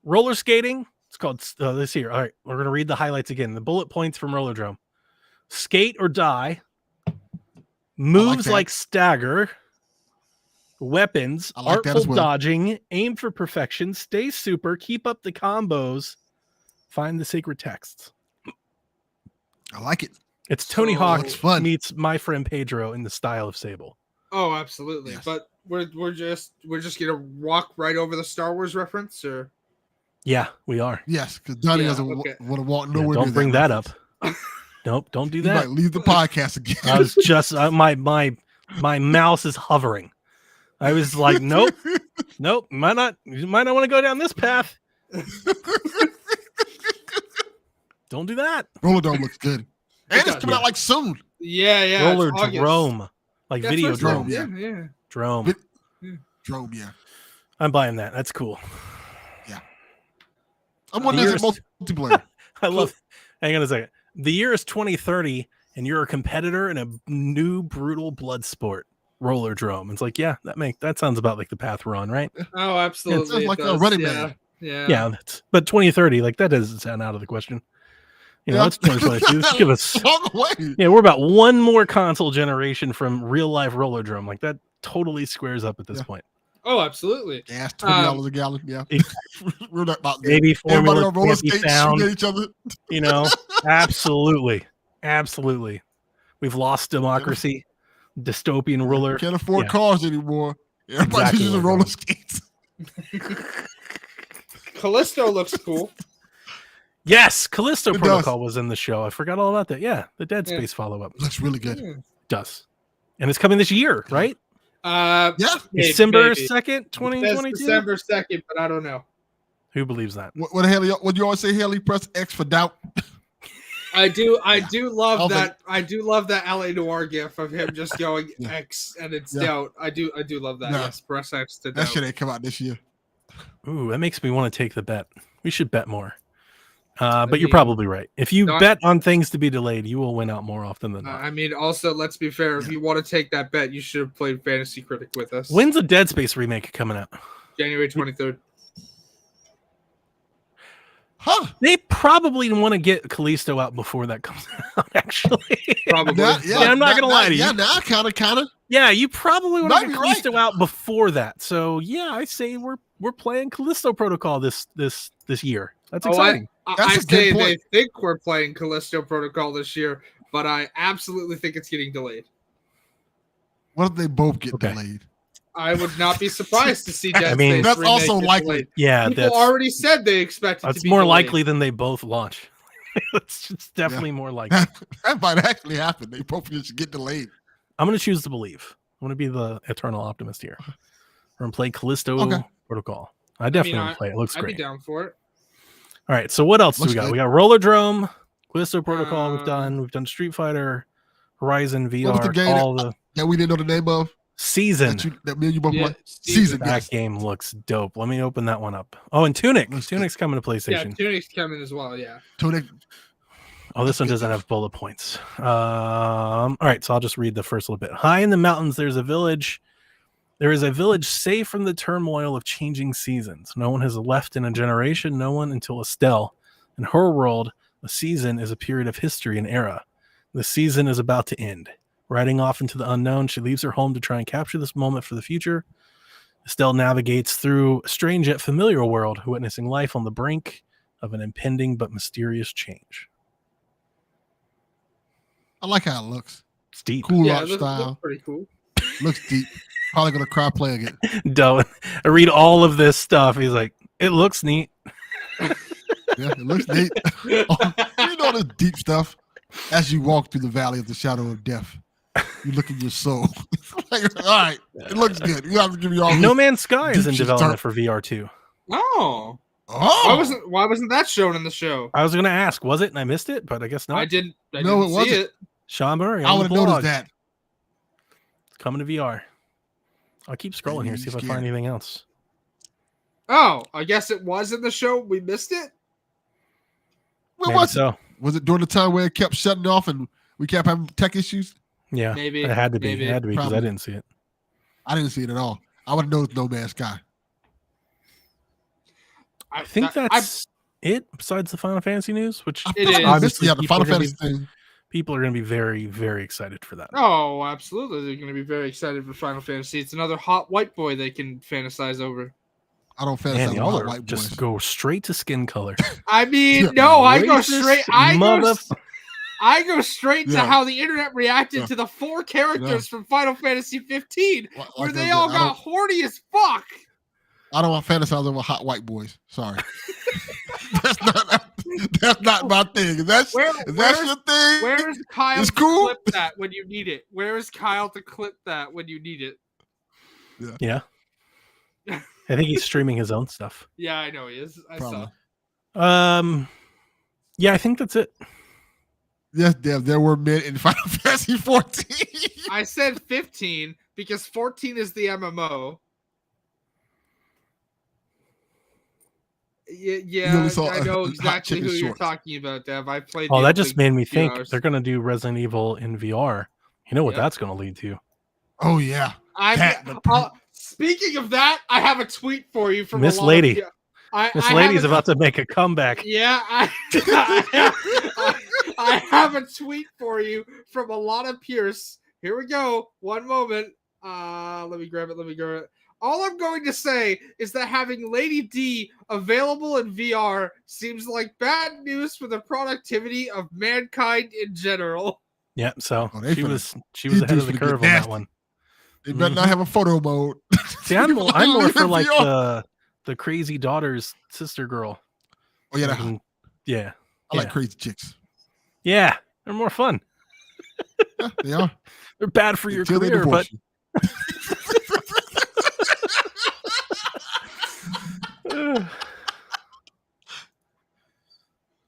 Speaker 6: roller skating. It's called this here. All right, we're gonna read the highlights again. The bullet points from Roller Drome. Skate or die. Moves
Speaker 2: that.
Speaker 6: like stagger. Weapons.
Speaker 2: I like that as
Speaker 6: Artful
Speaker 2: well.
Speaker 6: dodging. Aim for perfection. Stay super. Keep up the combos. Find the sacred texts.
Speaker 2: I like it.
Speaker 6: It's Tony
Speaker 1: So-
Speaker 6: Hawk
Speaker 2: Looks fun.
Speaker 6: meets My Friend Pedro in the style of Sable.
Speaker 1: Oh, absolutely.
Speaker 2: Yes.
Speaker 1: But we're just gonna walk right over the Star Wars reference, or
Speaker 6: Yeah, we are.
Speaker 2: Yes, because Donnie
Speaker 1: Yeah,
Speaker 2: doesn't
Speaker 1: okay.
Speaker 2: want to walk
Speaker 6: Yeah,
Speaker 2: nowhere.
Speaker 6: don't
Speaker 2: near
Speaker 6: bring that
Speaker 2: reference.
Speaker 6: up. Nope, don't do
Speaker 2: You
Speaker 6: that.
Speaker 2: might leave the podcast again.
Speaker 6: I was just my mouse is hovering. I was like, nope. You might not want to go down this path. Don't do that.
Speaker 2: Roller Dome looks good. And it's
Speaker 1: does,
Speaker 2: coming out like soon.
Speaker 1: yeah,
Speaker 6: Roller
Speaker 1: it's August.
Speaker 6: Drome. Like
Speaker 1: That's
Speaker 6: video
Speaker 1: what it's
Speaker 6: drone.
Speaker 1: called,
Speaker 2: Yeah.
Speaker 1: yeah.
Speaker 6: Drome.
Speaker 2: Drome, yeah.
Speaker 6: I'm buying that. That's cool.
Speaker 2: I'm wondering if it's multiplayer.
Speaker 6: I love hang on a second. The year is 2030 and you're a competitor in a new brutal blood sport. Roller Drome. It's like, yeah, that sounds about like the path we're on, right?
Speaker 1: Oh, absolutely.
Speaker 2: sounds like
Speaker 1: it
Speaker 2: a
Speaker 1: does.
Speaker 2: Running
Speaker 1: yeah.
Speaker 2: Man.
Speaker 1: Yeah.
Speaker 6: Yeah, but 2030, like that doesn't sound out of the question. You know,
Speaker 2: Yeah.
Speaker 6: it's 2022. Just give us
Speaker 2: Long way.
Speaker 6: yeah, we're about one more console generation from real life Roller Drome. Like that totally squares up at this point.
Speaker 1: Oh, absolutely.
Speaker 2: Gas $20 a gallon. Yeah. We're not about
Speaker 6: Baby
Speaker 2: everybody
Speaker 6: formula
Speaker 2: on roller
Speaker 6: can't be
Speaker 2: skates
Speaker 6: found.
Speaker 2: shooting at each other.
Speaker 6: You know, absolutely. We've lost democracy. Dystopian ruler.
Speaker 2: Can't afford
Speaker 6: Yeah.
Speaker 2: cars anymore. Everybody's
Speaker 6: Exactly
Speaker 2: using
Speaker 6: what
Speaker 2: roller
Speaker 6: it
Speaker 2: skates.
Speaker 1: Callisto looks cool.
Speaker 6: Yes, Callisto
Speaker 2: It does.
Speaker 6: Protocol was in the show. I forgot all about that. Yeah, the Dead
Speaker 1: Yeah.
Speaker 6: Space follow-up
Speaker 2: Looks really good.
Speaker 6: does. And it's coming this year, right?
Speaker 2: Yeah.
Speaker 6: December
Speaker 1: maybe.
Speaker 6: 2nd,
Speaker 1: It says
Speaker 6: 2022.
Speaker 1: December 2nd, but I don't know.
Speaker 6: Who believes that?
Speaker 2: What the hell? What you always say, Haley? Press X for doubt.
Speaker 1: I do love
Speaker 2: I'll
Speaker 1: that. I do love that LA Noir gif of him just going
Speaker 2: Yeah.
Speaker 1: X and it's
Speaker 2: Yeah.
Speaker 1: doubt. I do love that.
Speaker 2: Yeah.
Speaker 1: Yes, press X to
Speaker 2: That
Speaker 1: doubt.
Speaker 2: shit ain't come out this year.
Speaker 6: Ooh, that makes me want to take the bet. We should bet more. But you're
Speaker 1: mean,
Speaker 6: probably right. If you
Speaker 1: not-
Speaker 6: bet on things to be delayed, you will win out more often than not.
Speaker 1: I mean, also, let's be fair. If you want to take that bet, you should have played Fantasy Critic with us.
Speaker 6: When's the Dead Space remake coming out?
Speaker 1: January 23rd.
Speaker 2: Huh?
Speaker 6: They probably want to get Callisto out before that comes out, actually.
Speaker 1: Probably.
Speaker 6: Yeah, I'm not going to lie to you.
Speaker 2: Yeah, now kind of.
Speaker 6: Yeah, you probably want
Speaker 2: Might
Speaker 6: to
Speaker 2: be
Speaker 6: get
Speaker 2: right.
Speaker 6: Callisto out before that. So, yeah, I say we're we're playing Callisto Protocol this year. That's
Speaker 1: Oh,
Speaker 6: exciting.
Speaker 1: I say they think we're playing Callisto Protocol this year, but I absolutely think it's getting delayed.
Speaker 2: What if they both get delayed?
Speaker 1: I would not be surprised to see Dead
Speaker 6: I mean,
Speaker 1: Space
Speaker 2: that's
Speaker 1: remake
Speaker 2: also
Speaker 1: get
Speaker 2: likely.
Speaker 1: delayed.
Speaker 6: Yeah,
Speaker 1: People already said they expect it to
Speaker 6: That's
Speaker 1: be
Speaker 6: more
Speaker 1: delayed.
Speaker 6: likely than they both launch. It's definitely more likely.
Speaker 2: That might actually happen. They both just get delayed.
Speaker 6: I'm going to choose to believe. I'm going to be the eternal optimist here. We're going to play Callisto Protocol. I definitely want to play it. It looks
Speaker 1: I'd
Speaker 6: great.
Speaker 1: be down for it.
Speaker 6: All right. So what else do we got?
Speaker 2: good.
Speaker 6: We got Rollerdrome, Callisto Protocol. We've done Street Fighter, Horizon
Speaker 2: What was the
Speaker 6: VR,
Speaker 2: game
Speaker 6: all the
Speaker 2: that we didn't know the name of?
Speaker 6: Season.
Speaker 2: That me and you both
Speaker 1: Yeah,
Speaker 2: played? Season.
Speaker 6: That
Speaker 2: Yes.
Speaker 6: game looks dope. Let me open that one up. Oh, and Tunic. Tunic's coming to PlayStation.
Speaker 1: Yeah, Tunic's coming as well. Yeah.
Speaker 2: Tunic.
Speaker 6: Oh, this one doesn't have bullet points. All right, so I'll just read the first little bit. High in the mountains, there's a village. There is a village safe from the turmoil of changing seasons. No one has left in a generation, no one until Estelle. In her world, a season is a period of history and era. The season is about to end. Riding off into the unknown, she leaves her home to try and capture this moment for the future. Estelle navigates through a strange yet familiar world, witnessing life on the brink of an impending but mysterious change.
Speaker 2: I like how it looks.
Speaker 6: It's deep.
Speaker 2: Cool
Speaker 1: Yeah,
Speaker 2: art
Speaker 1: it
Speaker 2: style.
Speaker 1: looks pretty cool.
Speaker 2: Looks deep. Probably gonna cry playing it.
Speaker 6: Don't. I read all of this stuff. He's like, it looks neat.
Speaker 2: Yeah, it looks neat. Oh, you know this deep stuff. As you walk through the valley of the shadow of death, you look in your soul. Like, all right, it looks good. You have to give me all.
Speaker 6: No Man's Sky is in
Speaker 2: deep
Speaker 6: development
Speaker 2: stuff.
Speaker 6: for VR too.
Speaker 1: Oh.
Speaker 2: Oh.
Speaker 1: Why wasn't that shown in the show?
Speaker 6: I was going to ask, was it? And I missed it, but I guess not.
Speaker 1: I didn't
Speaker 2: No, it
Speaker 1: see
Speaker 2: wasn't.
Speaker 1: it.
Speaker 6: Sean Murray.
Speaker 2: I
Speaker 6: on
Speaker 2: would
Speaker 6: the
Speaker 2: have noticed
Speaker 6: blog.
Speaker 2: that.
Speaker 6: It's coming to VR. I'll keep scrolling here, see if I find anything else.
Speaker 1: Oh, I guess it was in the show. We missed it.
Speaker 2: Where
Speaker 6: Maybe
Speaker 2: was
Speaker 6: so.
Speaker 2: it? Was it during the time where it kept shutting off and we kept having tech issues?
Speaker 6: Yeah,
Speaker 1: Maybe.
Speaker 6: it had to be.
Speaker 1: Maybe.
Speaker 6: It had to be because I
Speaker 2: Probably.
Speaker 6: didn't see it.
Speaker 2: I didn't see it at all. I would have noticed No Man's Sky.
Speaker 6: I think that's it. Besides the Final Fantasy news, which
Speaker 1: It is.
Speaker 6: obviously
Speaker 2: Yeah, the
Speaker 6: people
Speaker 2: Final
Speaker 6: are gonna
Speaker 2: Fantasy thing.
Speaker 6: people are going to be very, very excited for that.
Speaker 1: Oh, absolutely. They're going to be very excited for Final Fantasy. It's another hot white boy they can fantasize over.
Speaker 2: I don't
Speaker 6: Man,
Speaker 2: fantasize
Speaker 6: y'all
Speaker 2: about
Speaker 6: are
Speaker 2: white boys.
Speaker 6: just go straight to skin color.
Speaker 1: I mean,
Speaker 2: Yeah.
Speaker 1: no, I go
Speaker 6: Racist
Speaker 1: straight. I go straight to
Speaker 2: Yeah.
Speaker 1: how the internet reacted
Speaker 2: Yeah.
Speaker 1: to the 4 characters from Final Fantasy 15,
Speaker 2: Like
Speaker 1: where
Speaker 2: I
Speaker 1: they
Speaker 2: said,
Speaker 1: all
Speaker 2: I
Speaker 1: got
Speaker 2: don't-
Speaker 1: horny as fuck.
Speaker 2: I don't want to fantasize over hot white boys. Sorry. that's not my thing. If that's your thing,
Speaker 1: Where is Kyle
Speaker 2: it's
Speaker 1: to
Speaker 2: cool.
Speaker 1: clip that when you need it? Where is Kyle to clip that when you need it?
Speaker 6: Yeah. I think he's streaming his own stuff.
Speaker 1: Yeah, I know he is. I saw.
Speaker 2: Probably.
Speaker 6: Yeah, I think that's it.
Speaker 2: Yes, there were men in Final Fantasy 14.
Speaker 1: I said 15 because 14 is the MMO. Yeah,
Speaker 2: only saw
Speaker 1: I know
Speaker 2: Hot
Speaker 1: exactly
Speaker 2: Chicken
Speaker 1: who you're
Speaker 2: Shorts.
Speaker 1: talking about, Dev. I played.
Speaker 6: Oh,
Speaker 1: the
Speaker 6: that just
Speaker 1: opening
Speaker 6: made me
Speaker 1: few
Speaker 6: think
Speaker 1: hours.
Speaker 6: they're going to do Resident Evil in VR. You know what
Speaker 1: Yeah.
Speaker 6: that's going to lead to?
Speaker 2: Oh yeah.
Speaker 1: Speaking of that, I have a tweet for you from
Speaker 6: Miss
Speaker 1: a lot
Speaker 6: Lady.
Speaker 1: Of, I
Speaker 6: This
Speaker 1: have
Speaker 6: lady's
Speaker 1: a-
Speaker 6: about to make a comeback.
Speaker 1: Yeah, I have a tweet for you from a lot of Pierce. Here we go. One moment. Let me grab it. All I'm going to say is that having Lady D available in VR seems like bad news for the productivity of mankind in general.
Speaker 6: Yeah, so
Speaker 2: Oh, they
Speaker 6: she
Speaker 2: finna-
Speaker 6: was
Speaker 2: these
Speaker 6: ahead of
Speaker 2: dudes
Speaker 6: the
Speaker 2: finna get
Speaker 6: curve on that
Speaker 2: nasty.
Speaker 6: one.
Speaker 2: They better not have a photo mode.
Speaker 6: See, I'm more for like
Speaker 2: VR.
Speaker 6: the crazy daughter's sister girl.
Speaker 2: Oh yeah,
Speaker 6: Yeah.
Speaker 2: I like crazy chicks.
Speaker 6: Yeah, they're more fun.
Speaker 2: Yeah, they are.
Speaker 6: They're bad for your
Speaker 2: Until they
Speaker 6: career, but
Speaker 2: divorce you.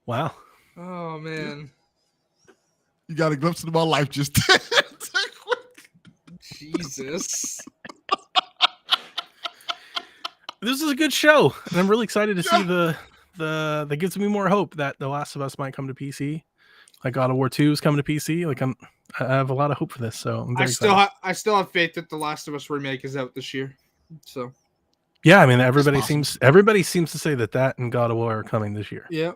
Speaker 6: wow.
Speaker 1: Oh man.
Speaker 2: You got a glimpse into my life just
Speaker 1: Jesus.
Speaker 6: This is a good show, and I'm really excited to see the that gives me more hope that The Last of Us might come to PC. Like God of War 2 is coming to PC. Like I have a lot of hope for this, so I'm very excited.
Speaker 1: I still have faith that The Last of Us remake is out this year. So
Speaker 6: Yeah, I mean everybody seems to say that and God of War are coming this year.
Speaker 1: yeah.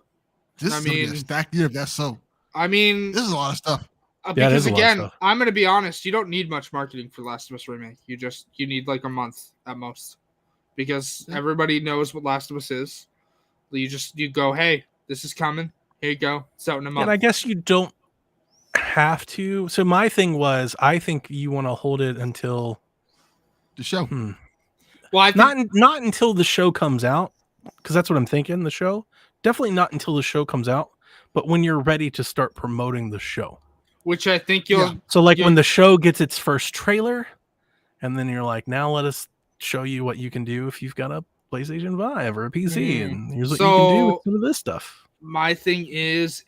Speaker 2: This
Speaker 1: I
Speaker 2: is gonna be a
Speaker 1: mean-
Speaker 2: stacked year if that's so.
Speaker 1: I mean,
Speaker 2: This is a lot of stuff.
Speaker 6: Yeah, it
Speaker 1: because
Speaker 6: is a lot of
Speaker 1: again,
Speaker 6: stuff.
Speaker 1: I'm gonna be honest. You don't need much marketing for Last of Us remake. You need like a month at most. because everybody knows what Last of Us is. You go, hey, this is coming. Here you go. It's out in a month.
Speaker 6: And I guess you don't have to. So my thing was, I think you want to hold it until
Speaker 2: the show.
Speaker 1: Well, I think
Speaker 6: not until the show comes out, because that's what I'm thinking. The show, definitely not until the show comes out, but when you're ready to start promoting the show,
Speaker 1: which I think you'll.
Speaker 6: So like when the show gets its first trailer, and then you're like, now let us show you what you can do if you've got a PlayStation 5 or a PC, and here's what you can do with some of this stuff.
Speaker 1: My thing is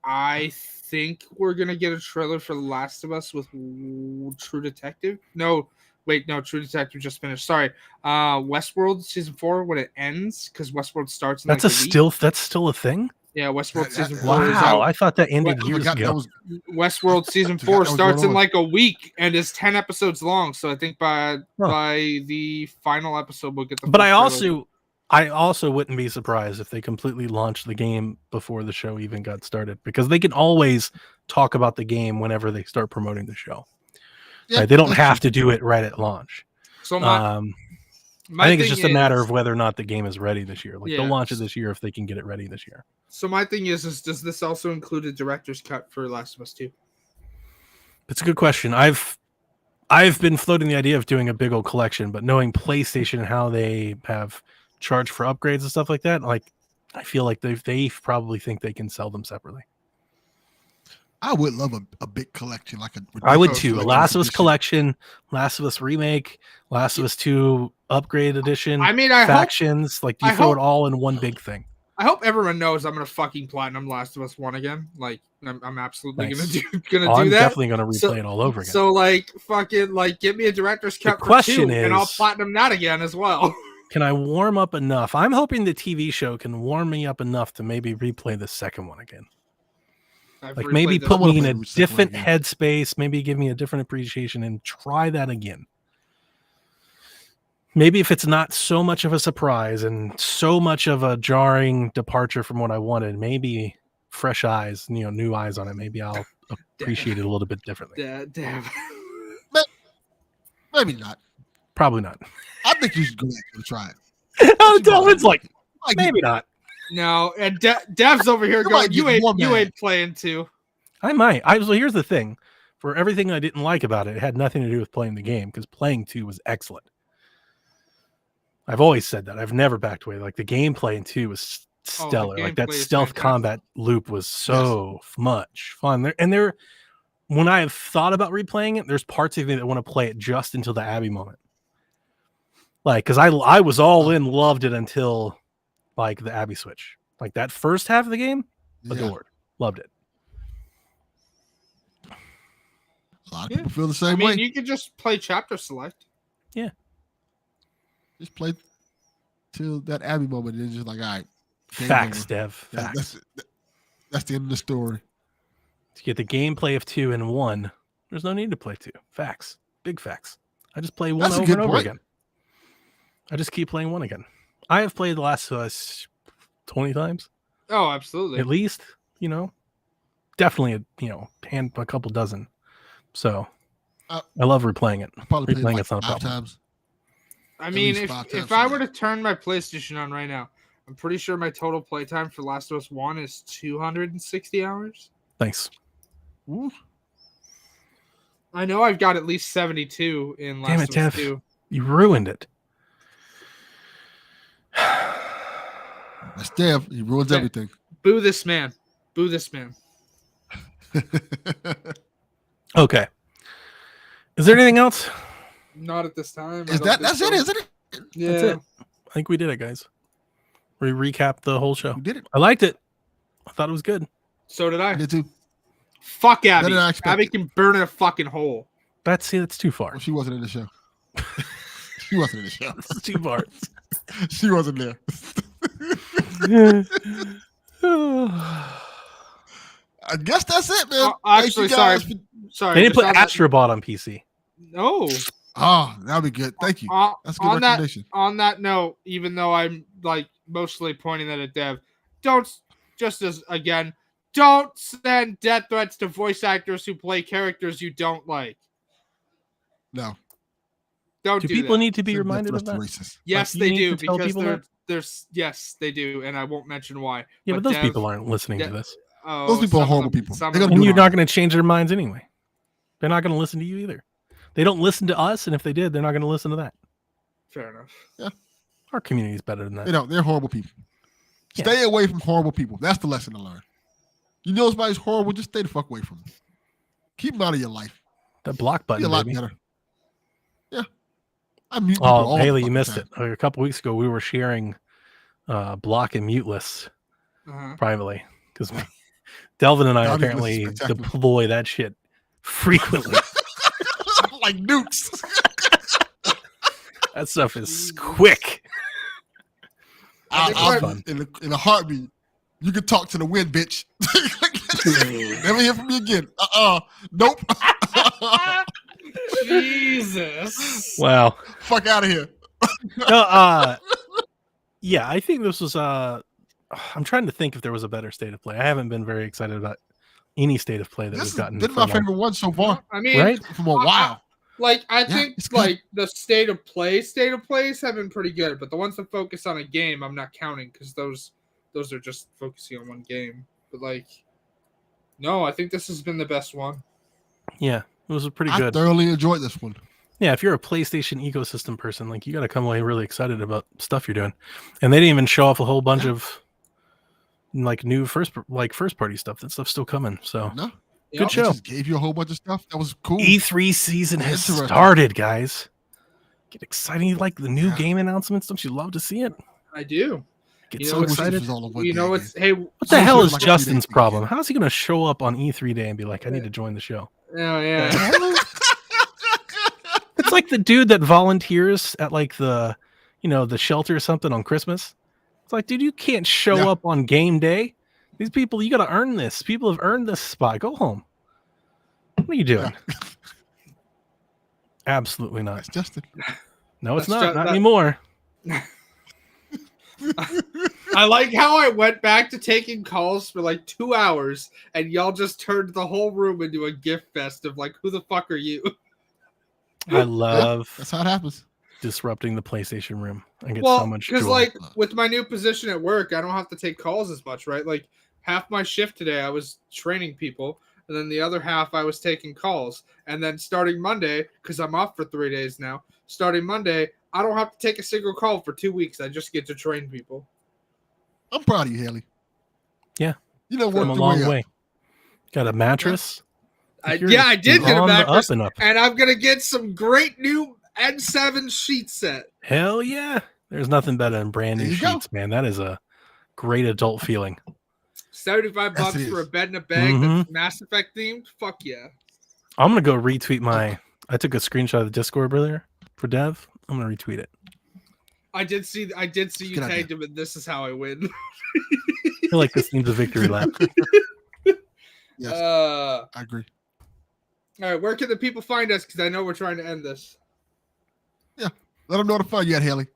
Speaker 1: I think we're gonna get a trailer for The Last of Us with True Detective. No, True Detective just finished. Sorry, Westworld season 4 when it ends, because Westworld starts. In
Speaker 6: That's that's still a thing.
Speaker 1: Yeah, Westworld season 4 is
Speaker 6: Wow,
Speaker 1: out.
Speaker 6: I thought that ended years ago.
Speaker 1: Westworld season 4 starts in like a week and is 10 episodes long. So I think by the final episode we'll get the.
Speaker 6: But I also wouldn't be surprised if they completely launched the game before the show even got started, because they can always talk about the game whenever they start promoting the show.
Speaker 2: Yeah,
Speaker 6: right? They don't have to do it right at launch.
Speaker 1: So
Speaker 6: I think it's just a matter of whether or not the game is ready this year. Like they'll launch it this year if they can get it ready this year.
Speaker 1: So my thing is does this also include a director's cut for Last of Us 2?
Speaker 6: It's a good question. I've been floating the idea of doing a big old collection, but knowing PlayStation and how they have charged for upgrades and stuff like that, like I feel like they probably think they can sell them separately.
Speaker 2: I would love a big collection, like
Speaker 6: I would too. A Last of Us collection, Last of Us remake, Last of Us 2 upgrade edition.
Speaker 1: I mean,
Speaker 6: factions. Like you throw it all in one big thing.
Speaker 1: I hope everyone knows I'm gonna fucking platinum Last of Us 1 again. Like I'm absolutely gonna do that.
Speaker 6: I'm definitely gonna replay it all over again.
Speaker 1: So like fucking like give me a director's cut for 2 and I'll platinum that again as well.
Speaker 6: Can I warm up enough? I'm hoping the TV show can warm me up enough to maybe replay the second one again. Like maybe put me in a different headspace, maybe give me a different appreciation and try that again. Maybe if it's not so much of a surprise and so much of a jarring departure from what I wanted, maybe fresh eyes, new eyes on it. Maybe I'll appreciate it a little bit differently.
Speaker 1: Damn.
Speaker 2: Maybe not.
Speaker 6: Probably not.
Speaker 2: I think you should go back and try it.
Speaker 6: Delvin's like, maybe not.
Speaker 1: No, and Dev's over here going, you ain't playing 2.
Speaker 6: I might. So here's the thing. For everything I didn't like about it, it had nothing to do with playing the game, because playing 2 was excellent. I've always said that. I've never backed away. Like the gameplay in 2 was stellar. Like that stealth combat loop was so much fun. When I have thought about replaying it, there's parts of me that want to play it just until the Abby moment. Like, because I was all in, loved it until like the Abby switch. Like that first half of the game, adored. Loved it.
Speaker 2: A lot of people feel the same way.
Speaker 1: You could just play chapter select.
Speaker 6: Yeah.
Speaker 2: Just play till that Abby moment and just like, all right.
Speaker 6: Facts, Dev. Facts.
Speaker 2: That's the end of the story.
Speaker 6: To get the gameplay of 2 in 1, there's no need to play 2. Facts. Big facts. I just play 1 over and over again. I just keep playing 1 again. I have played The Last of Us 20 times.
Speaker 1: Oh, absolutely.
Speaker 6: At least, definitely a couple dozen. So I love replaying it.
Speaker 2: Probably
Speaker 6: replaying
Speaker 2: it's
Speaker 6: not a problem.
Speaker 2: Times.
Speaker 1: I mean, if I were to turn my PlayStation on right now, I'm pretty sure my total playtime for Last of Us 1 is 260 hours.
Speaker 6: Thanks.
Speaker 2: Ooh.
Speaker 1: I know I've got at least 72 in Last of Us 2.
Speaker 6: You ruined it.
Speaker 2: That's Dev. He ruins everything.
Speaker 1: Boo this man. Boo this man.
Speaker 6: Okay. Is there anything else?
Speaker 1: Not at this time.
Speaker 2: That's it, isn't it?
Speaker 1: Yeah.
Speaker 6: That's it. I think we did it, guys. We recapped the whole show.
Speaker 2: We did it.
Speaker 6: I liked it. I thought it was good.
Speaker 1: So did I.
Speaker 2: I did too.
Speaker 1: Fuck Abby. Abby can burn in a fucking hole.
Speaker 6: That's too far.
Speaker 2: Well, she wasn't in the show. She wasn't in the show.
Speaker 6: It's 2 parts.
Speaker 2: She wasn't there. I guess that's it, man.
Speaker 1: Actually, sorry.
Speaker 6: They didn't put Astrobot on PC.
Speaker 1: No.
Speaker 2: Oh, that'd be good. Thank you. That's a good recommendation.
Speaker 1: On that note, even though I'm like mostly pointing that at Dev, don't send death threats to voice actors who play characters you don't like.
Speaker 2: No.
Speaker 1: Don't
Speaker 6: Do
Speaker 1: do
Speaker 6: people
Speaker 1: that.
Speaker 6: need to be
Speaker 2: That's
Speaker 6: reminded of that?
Speaker 2: racist.
Speaker 1: Yes,
Speaker 6: Like,
Speaker 1: they
Speaker 6: you need
Speaker 1: do
Speaker 6: to tell
Speaker 1: because
Speaker 6: people that?
Speaker 1: there's yes, they do, and I won't mention why.
Speaker 6: Yeah, but those
Speaker 1: Dev-
Speaker 6: people aren't listening to this.
Speaker 1: Oh,
Speaker 2: Those people are
Speaker 1: some of
Speaker 2: horrible
Speaker 1: them-
Speaker 2: people.
Speaker 1: some
Speaker 2: They're
Speaker 1: of
Speaker 2: gonna
Speaker 1: them
Speaker 6: And you're
Speaker 2: it.
Speaker 6: not going to change their minds anyway. They're not going to listen to you either. They don't listen to us, and if they did, they're not going to listen to that.
Speaker 1: Fair enough.
Speaker 2: Yeah.
Speaker 6: Our community's better than that.
Speaker 2: They don't. They're horrible people.
Speaker 6: Yeah.
Speaker 2: Stay away from horrible people. That's the lesson to learn. You know somebody's horrible, just stay the fuck away from them. Keep them out of your life.
Speaker 6: The block
Speaker 2: Be
Speaker 6: button,
Speaker 2: a lot
Speaker 6: baby.
Speaker 2: better. Yeah. I mute people
Speaker 6: Oh,
Speaker 2: all
Speaker 6: Haley,
Speaker 2: the
Speaker 6: you
Speaker 2: fucking
Speaker 6: missed
Speaker 2: time.
Speaker 6: it. A couple weeks ago, we were sharing block and mute lists privately because Delvin and I
Speaker 2: That is
Speaker 6: apparently
Speaker 2: spectacular.
Speaker 6: deploy that shit frequently.
Speaker 2: Like nukes.
Speaker 6: That stuff is quick.
Speaker 2: I'll
Speaker 6: fun.
Speaker 2: in a heartbeat. You can talk to the wind, bitch. Never hear from me again. Nope.
Speaker 1: Jesus.
Speaker 6: Wow.
Speaker 2: Fuck out of here.
Speaker 6: No, yeah, I think this was I'm trying to think if there was a better state of play. I haven't been very excited about any state of play that
Speaker 2: This
Speaker 6: we've
Speaker 2: has
Speaker 6: gotten.
Speaker 2: been
Speaker 6: for
Speaker 2: my
Speaker 6: a while.
Speaker 2: favorite one so far.
Speaker 1: I mean,
Speaker 6: Right?
Speaker 2: From a while.
Speaker 1: I
Speaker 2: Yeah,
Speaker 1: think
Speaker 2: it's good.
Speaker 1: like the state of plays have been pretty good, but the ones that focus on a game, I'm not counting because those are just focusing on one game. But like, no, I think this has been the best one.
Speaker 6: Yeah, it was pretty
Speaker 2: I
Speaker 6: good.
Speaker 2: thoroughly enjoyed this one.
Speaker 6: Yeah, if you're a PlayStation ecosystem person, like you got to come away really excited about stuff you're doing. And they didn't even show off a whole bunch of like new first party stuff. That stuff's still coming. So
Speaker 2: No.
Speaker 6: good
Speaker 2: They
Speaker 6: show.
Speaker 2: just gave you a whole bunch of stuff. That was cool.
Speaker 6: E3 season has
Speaker 2: Interesting.
Speaker 6: started, guys. Get excited! You like the new game announcements? Don't you love to see it?
Speaker 1: I do.
Speaker 6: Get
Speaker 1: You
Speaker 6: so
Speaker 1: know, it's-
Speaker 6: excited.
Speaker 1: You know, it's hey,
Speaker 6: What the hell is
Speaker 2: like a
Speaker 6: Justin's
Speaker 2: 3-day
Speaker 6: problem? How's he going to show up on E3 day and be like, "I need to join the show"?
Speaker 1: oh yeah.
Speaker 6: It's like the dude that volunteers at like the shelter or something on Christmas. It's like, dude, you can't show up on game day. These people, you got to earn this. People have earned this spot. Go home. What are you doing? Absolutely not.
Speaker 2: That's Justin.
Speaker 6: No, it's
Speaker 1: That's
Speaker 6: not. Not
Speaker 1: that-
Speaker 6: anymore.
Speaker 1: I like how I went back to taking calls for like 2 hours, and y'all just turned the whole room into a gift fest of like, who the fuck are you?
Speaker 6: I love
Speaker 2: That's how it happens.
Speaker 6: disrupting the PlayStation room. I get
Speaker 1: Well,
Speaker 6: so much
Speaker 1: because
Speaker 6: joy.
Speaker 1: like with my new position at work, I don't have to take calls as much, right? Like half my shift today, I was training people, and then the other half I was taking calls. And then starting Monday, because I'm off for 3 days now, starting Monday, I don't have to take a single call for 2 weeks. I just get to train people.
Speaker 2: I'm proud of you, Haley.
Speaker 6: Yeah.
Speaker 2: You know,
Speaker 6: Come
Speaker 2: work
Speaker 6: a
Speaker 2: the
Speaker 6: long
Speaker 2: way
Speaker 6: way. Got a mattress.
Speaker 1: I did get a
Speaker 6: on the
Speaker 1: mattress,
Speaker 6: up and up.
Speaker 1: and I'm gonna get some great new N7 sheet set.
Speaker 6: Hell yeah. There's nothing better than brand new
Speaker 2: There you go.
Speaker 6: sheets, man. That is a great adult feeling.
Speaker 1: $75
Speaker 2: Yes, it
Speaker 1: for a
Speaker 2: is.
Speaker 1: bed and a bag
Speaker 6: Mhm.
Speaker 1: that's Mass Effect themed. Fuck yeah.
Speaker 6: I'm gonna go retweet I took a screenshot of the Discord earlier for Dev. I'm gonna retweet it.
Speaker 1: I did see you
Speaker 2: Good idea.
Speaker 1: tagged him, and this is how I win.
Speaker 6: I feel like this needs a victory lap.
Speaker 2: Yes,
Speaker 1: All
Speaker 2: I agree.
Speaker 1: right, where can the people find us? Because I know we're trying to end this.
Speaker 2: Let them know to find you at, Haley.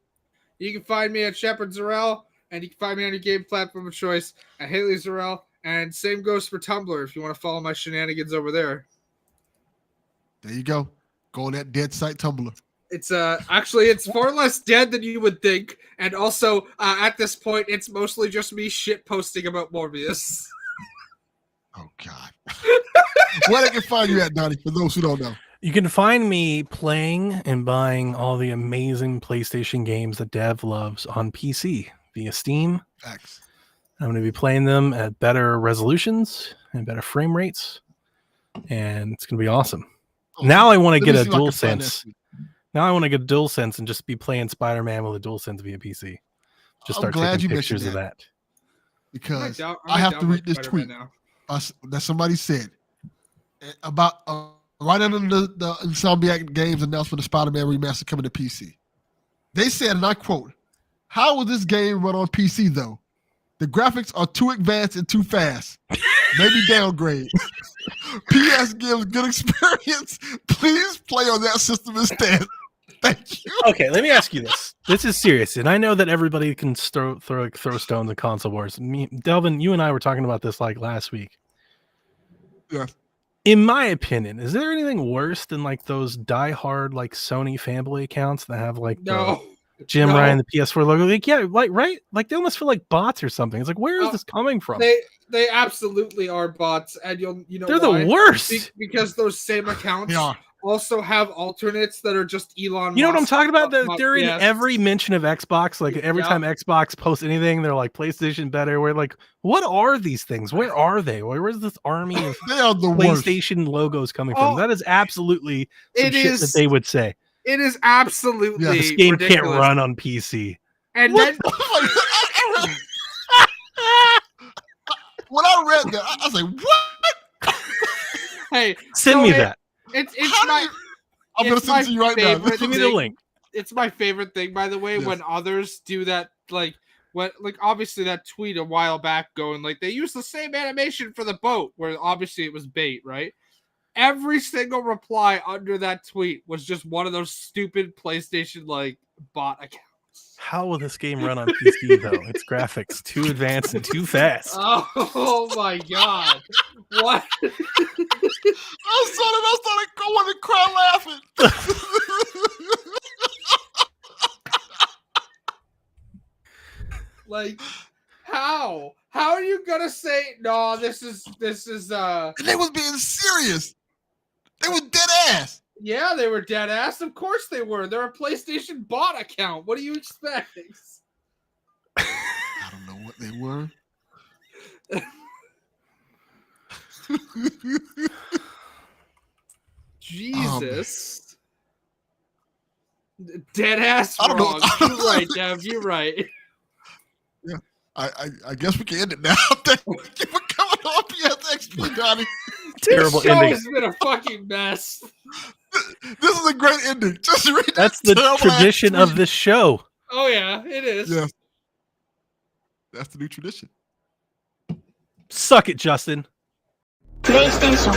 Speaker 1: You can find me at Shepard Zarel, and you can find me on your game platform of choice at Haley Zarel. And same goes for Tumblr if you want to follow my shenanigans over there.
Speaker 2: There you go. Go on that dead site Tumblr.
Speaker 1: It's actually it's far less dead than you would think, and also at this point it's mostly just me shit posting about Morbius.
Speaker 2: Oh God. Where they can find you at, Donnie? For those who don't know.
Speaker 6: You can find me playing and buying all the amazing PlayStation games that Dev loves on PC via Steam.
Speaker 2: Facts.
Speaker 6: I'm going to be playing them at better resolutions and better frame rates, and it's going to be awesome. Now I want to
Speaker 2: Let
Speaker 6: get
Speaker 2: me
Speaker 6: a
Speaker 2: see if I can
Speaker 6: dual
Speaker 2: find that
Speaker 6: sense.
Speaker 2: tweet.
Speaker 6: Now I want to get a dual sense and just be playing Spider-Man with a dual sense via PC. Just
Speaker 2: I'm
Speaker 6: start
Speaker 2: glad
Speaker 6: taking
Speaker 2: you mentioned
Speaker 6: pictures of that.
Speaker 2: Because
Speaker 1: I
Speaker 2: I have to
Speaker 1: download
Speaker 2: read this
Speaker 1: Spider-Man
Speaker 2: tweet
Speaker 1: now.
Speaker 2: that somebody said about right under the Insomniac Games announcement of Spider-Man Remastered coming to PC. They said, and I quote, "How will this game run on PC though? The graphics are too advanced and too fast. Maybe downgrade. PS gives good experience. Please play on that system instead." Thank you.
Speaker 6: Okay, let me ask you this. This is serious, and I know that everybody can throw stones at console wars. Delvin, you and I were talking about this like last week.
Speaker 2: Yeah.
Speaker 6: In my opinion, is there anything worse than like those diehard like Sony fanboy accounts that have like
Speaker 1: No.
Speaker 6: the Jim
Speaker 1: No.
Speaker 6: Ryan, the PS4 logo? Like, yeah, like right? Like they almost feel like bots or something. It's like, where is this coming from?
Speaker 1: They absolutely are bots, and you know
Speaker 6: They're
Speaker 1: why?
Speaker 6: the worst.
Speaker 1: Because those same accounts also have alternates that are just Elon.
Speaker 6: You know what I'm
Speaker 1: Musk.
Speaker 6: talking about? They're in
Speaker 1: Yes.
Speaker 6: every mention of Xbox. Like every time Xbox posts anything, they're like PlayStation better. We're like, what are these things? Where are they? Where's this army of
Speaker 2: They are the
Speaker 6: PlayStation logos coming from? That is absolutely some shit that they would say.
Speaker 1: It is absolutely
Speaker 6: This game
Speaker 1: ridiculous.
Speaker 6: can't run on PC.
Speaker 1: And
Speaker 2: What?
Speaker 1: then
Speaker 2: When I read that, I was like, "What?"
Speaker 1: Hey,
Speaker 6: send me that.
Speaker 1: It's my.
Speaker 2: I'm gonna send it to you right now.
Speaker 6: Send me the link.
Speaker 1: It's my favorite thing, by the way, when others do that. Like obviously that tweet a while back going like they used the same animation for the boat, where obviously it was bait, right? Every single reply under that tweet was just one of those stupid PlayStation like bot accounts.
Speaker 6: How will this game run on PC though? Its graphics too advanced and too fast.
Speaker 1: Oh my god! What?
Speaker 2: I started going to cry laughing.
Speaker 1: Like, how? How are you gonna say no? This is
Speaker 2: And they was being serious. They was dead ass.
Speaker 1: Yeah, they were dead ass. Of course they were. They're a PlayStation bot account. What do you expect?
Speaker 2: I don't know what they were.
Speaker 1: Jesus. Dead ass
Speaker 2: I don't know.
Speaker 1: wrong. You're right, Dev. You're right.
Speaker 2: Yeah, I guess we can end it now. Thank you for coming on PSXP, Donnie.
Speaker 6: Terrible
Speaker 1: This show
Speaker 6: ending.
Speaker 1: has been a fucking mess.
Speaker 2: This is a great ending. Just read
Speaker 6: That's
Speaker 2: that
Speaker 6: the
Speaker 2: terrible
Speaker 6: tradition
Speaker 2: ass
Speaker 6: of
Speaker 2: tweet.
Speaker 6: this show.
Speaker 1: Oh yeah, it is.
Speaker 2: Yes, that's the new tradition.
Speaker 6: Suck it, Justin.
Speaker 12: PlayStation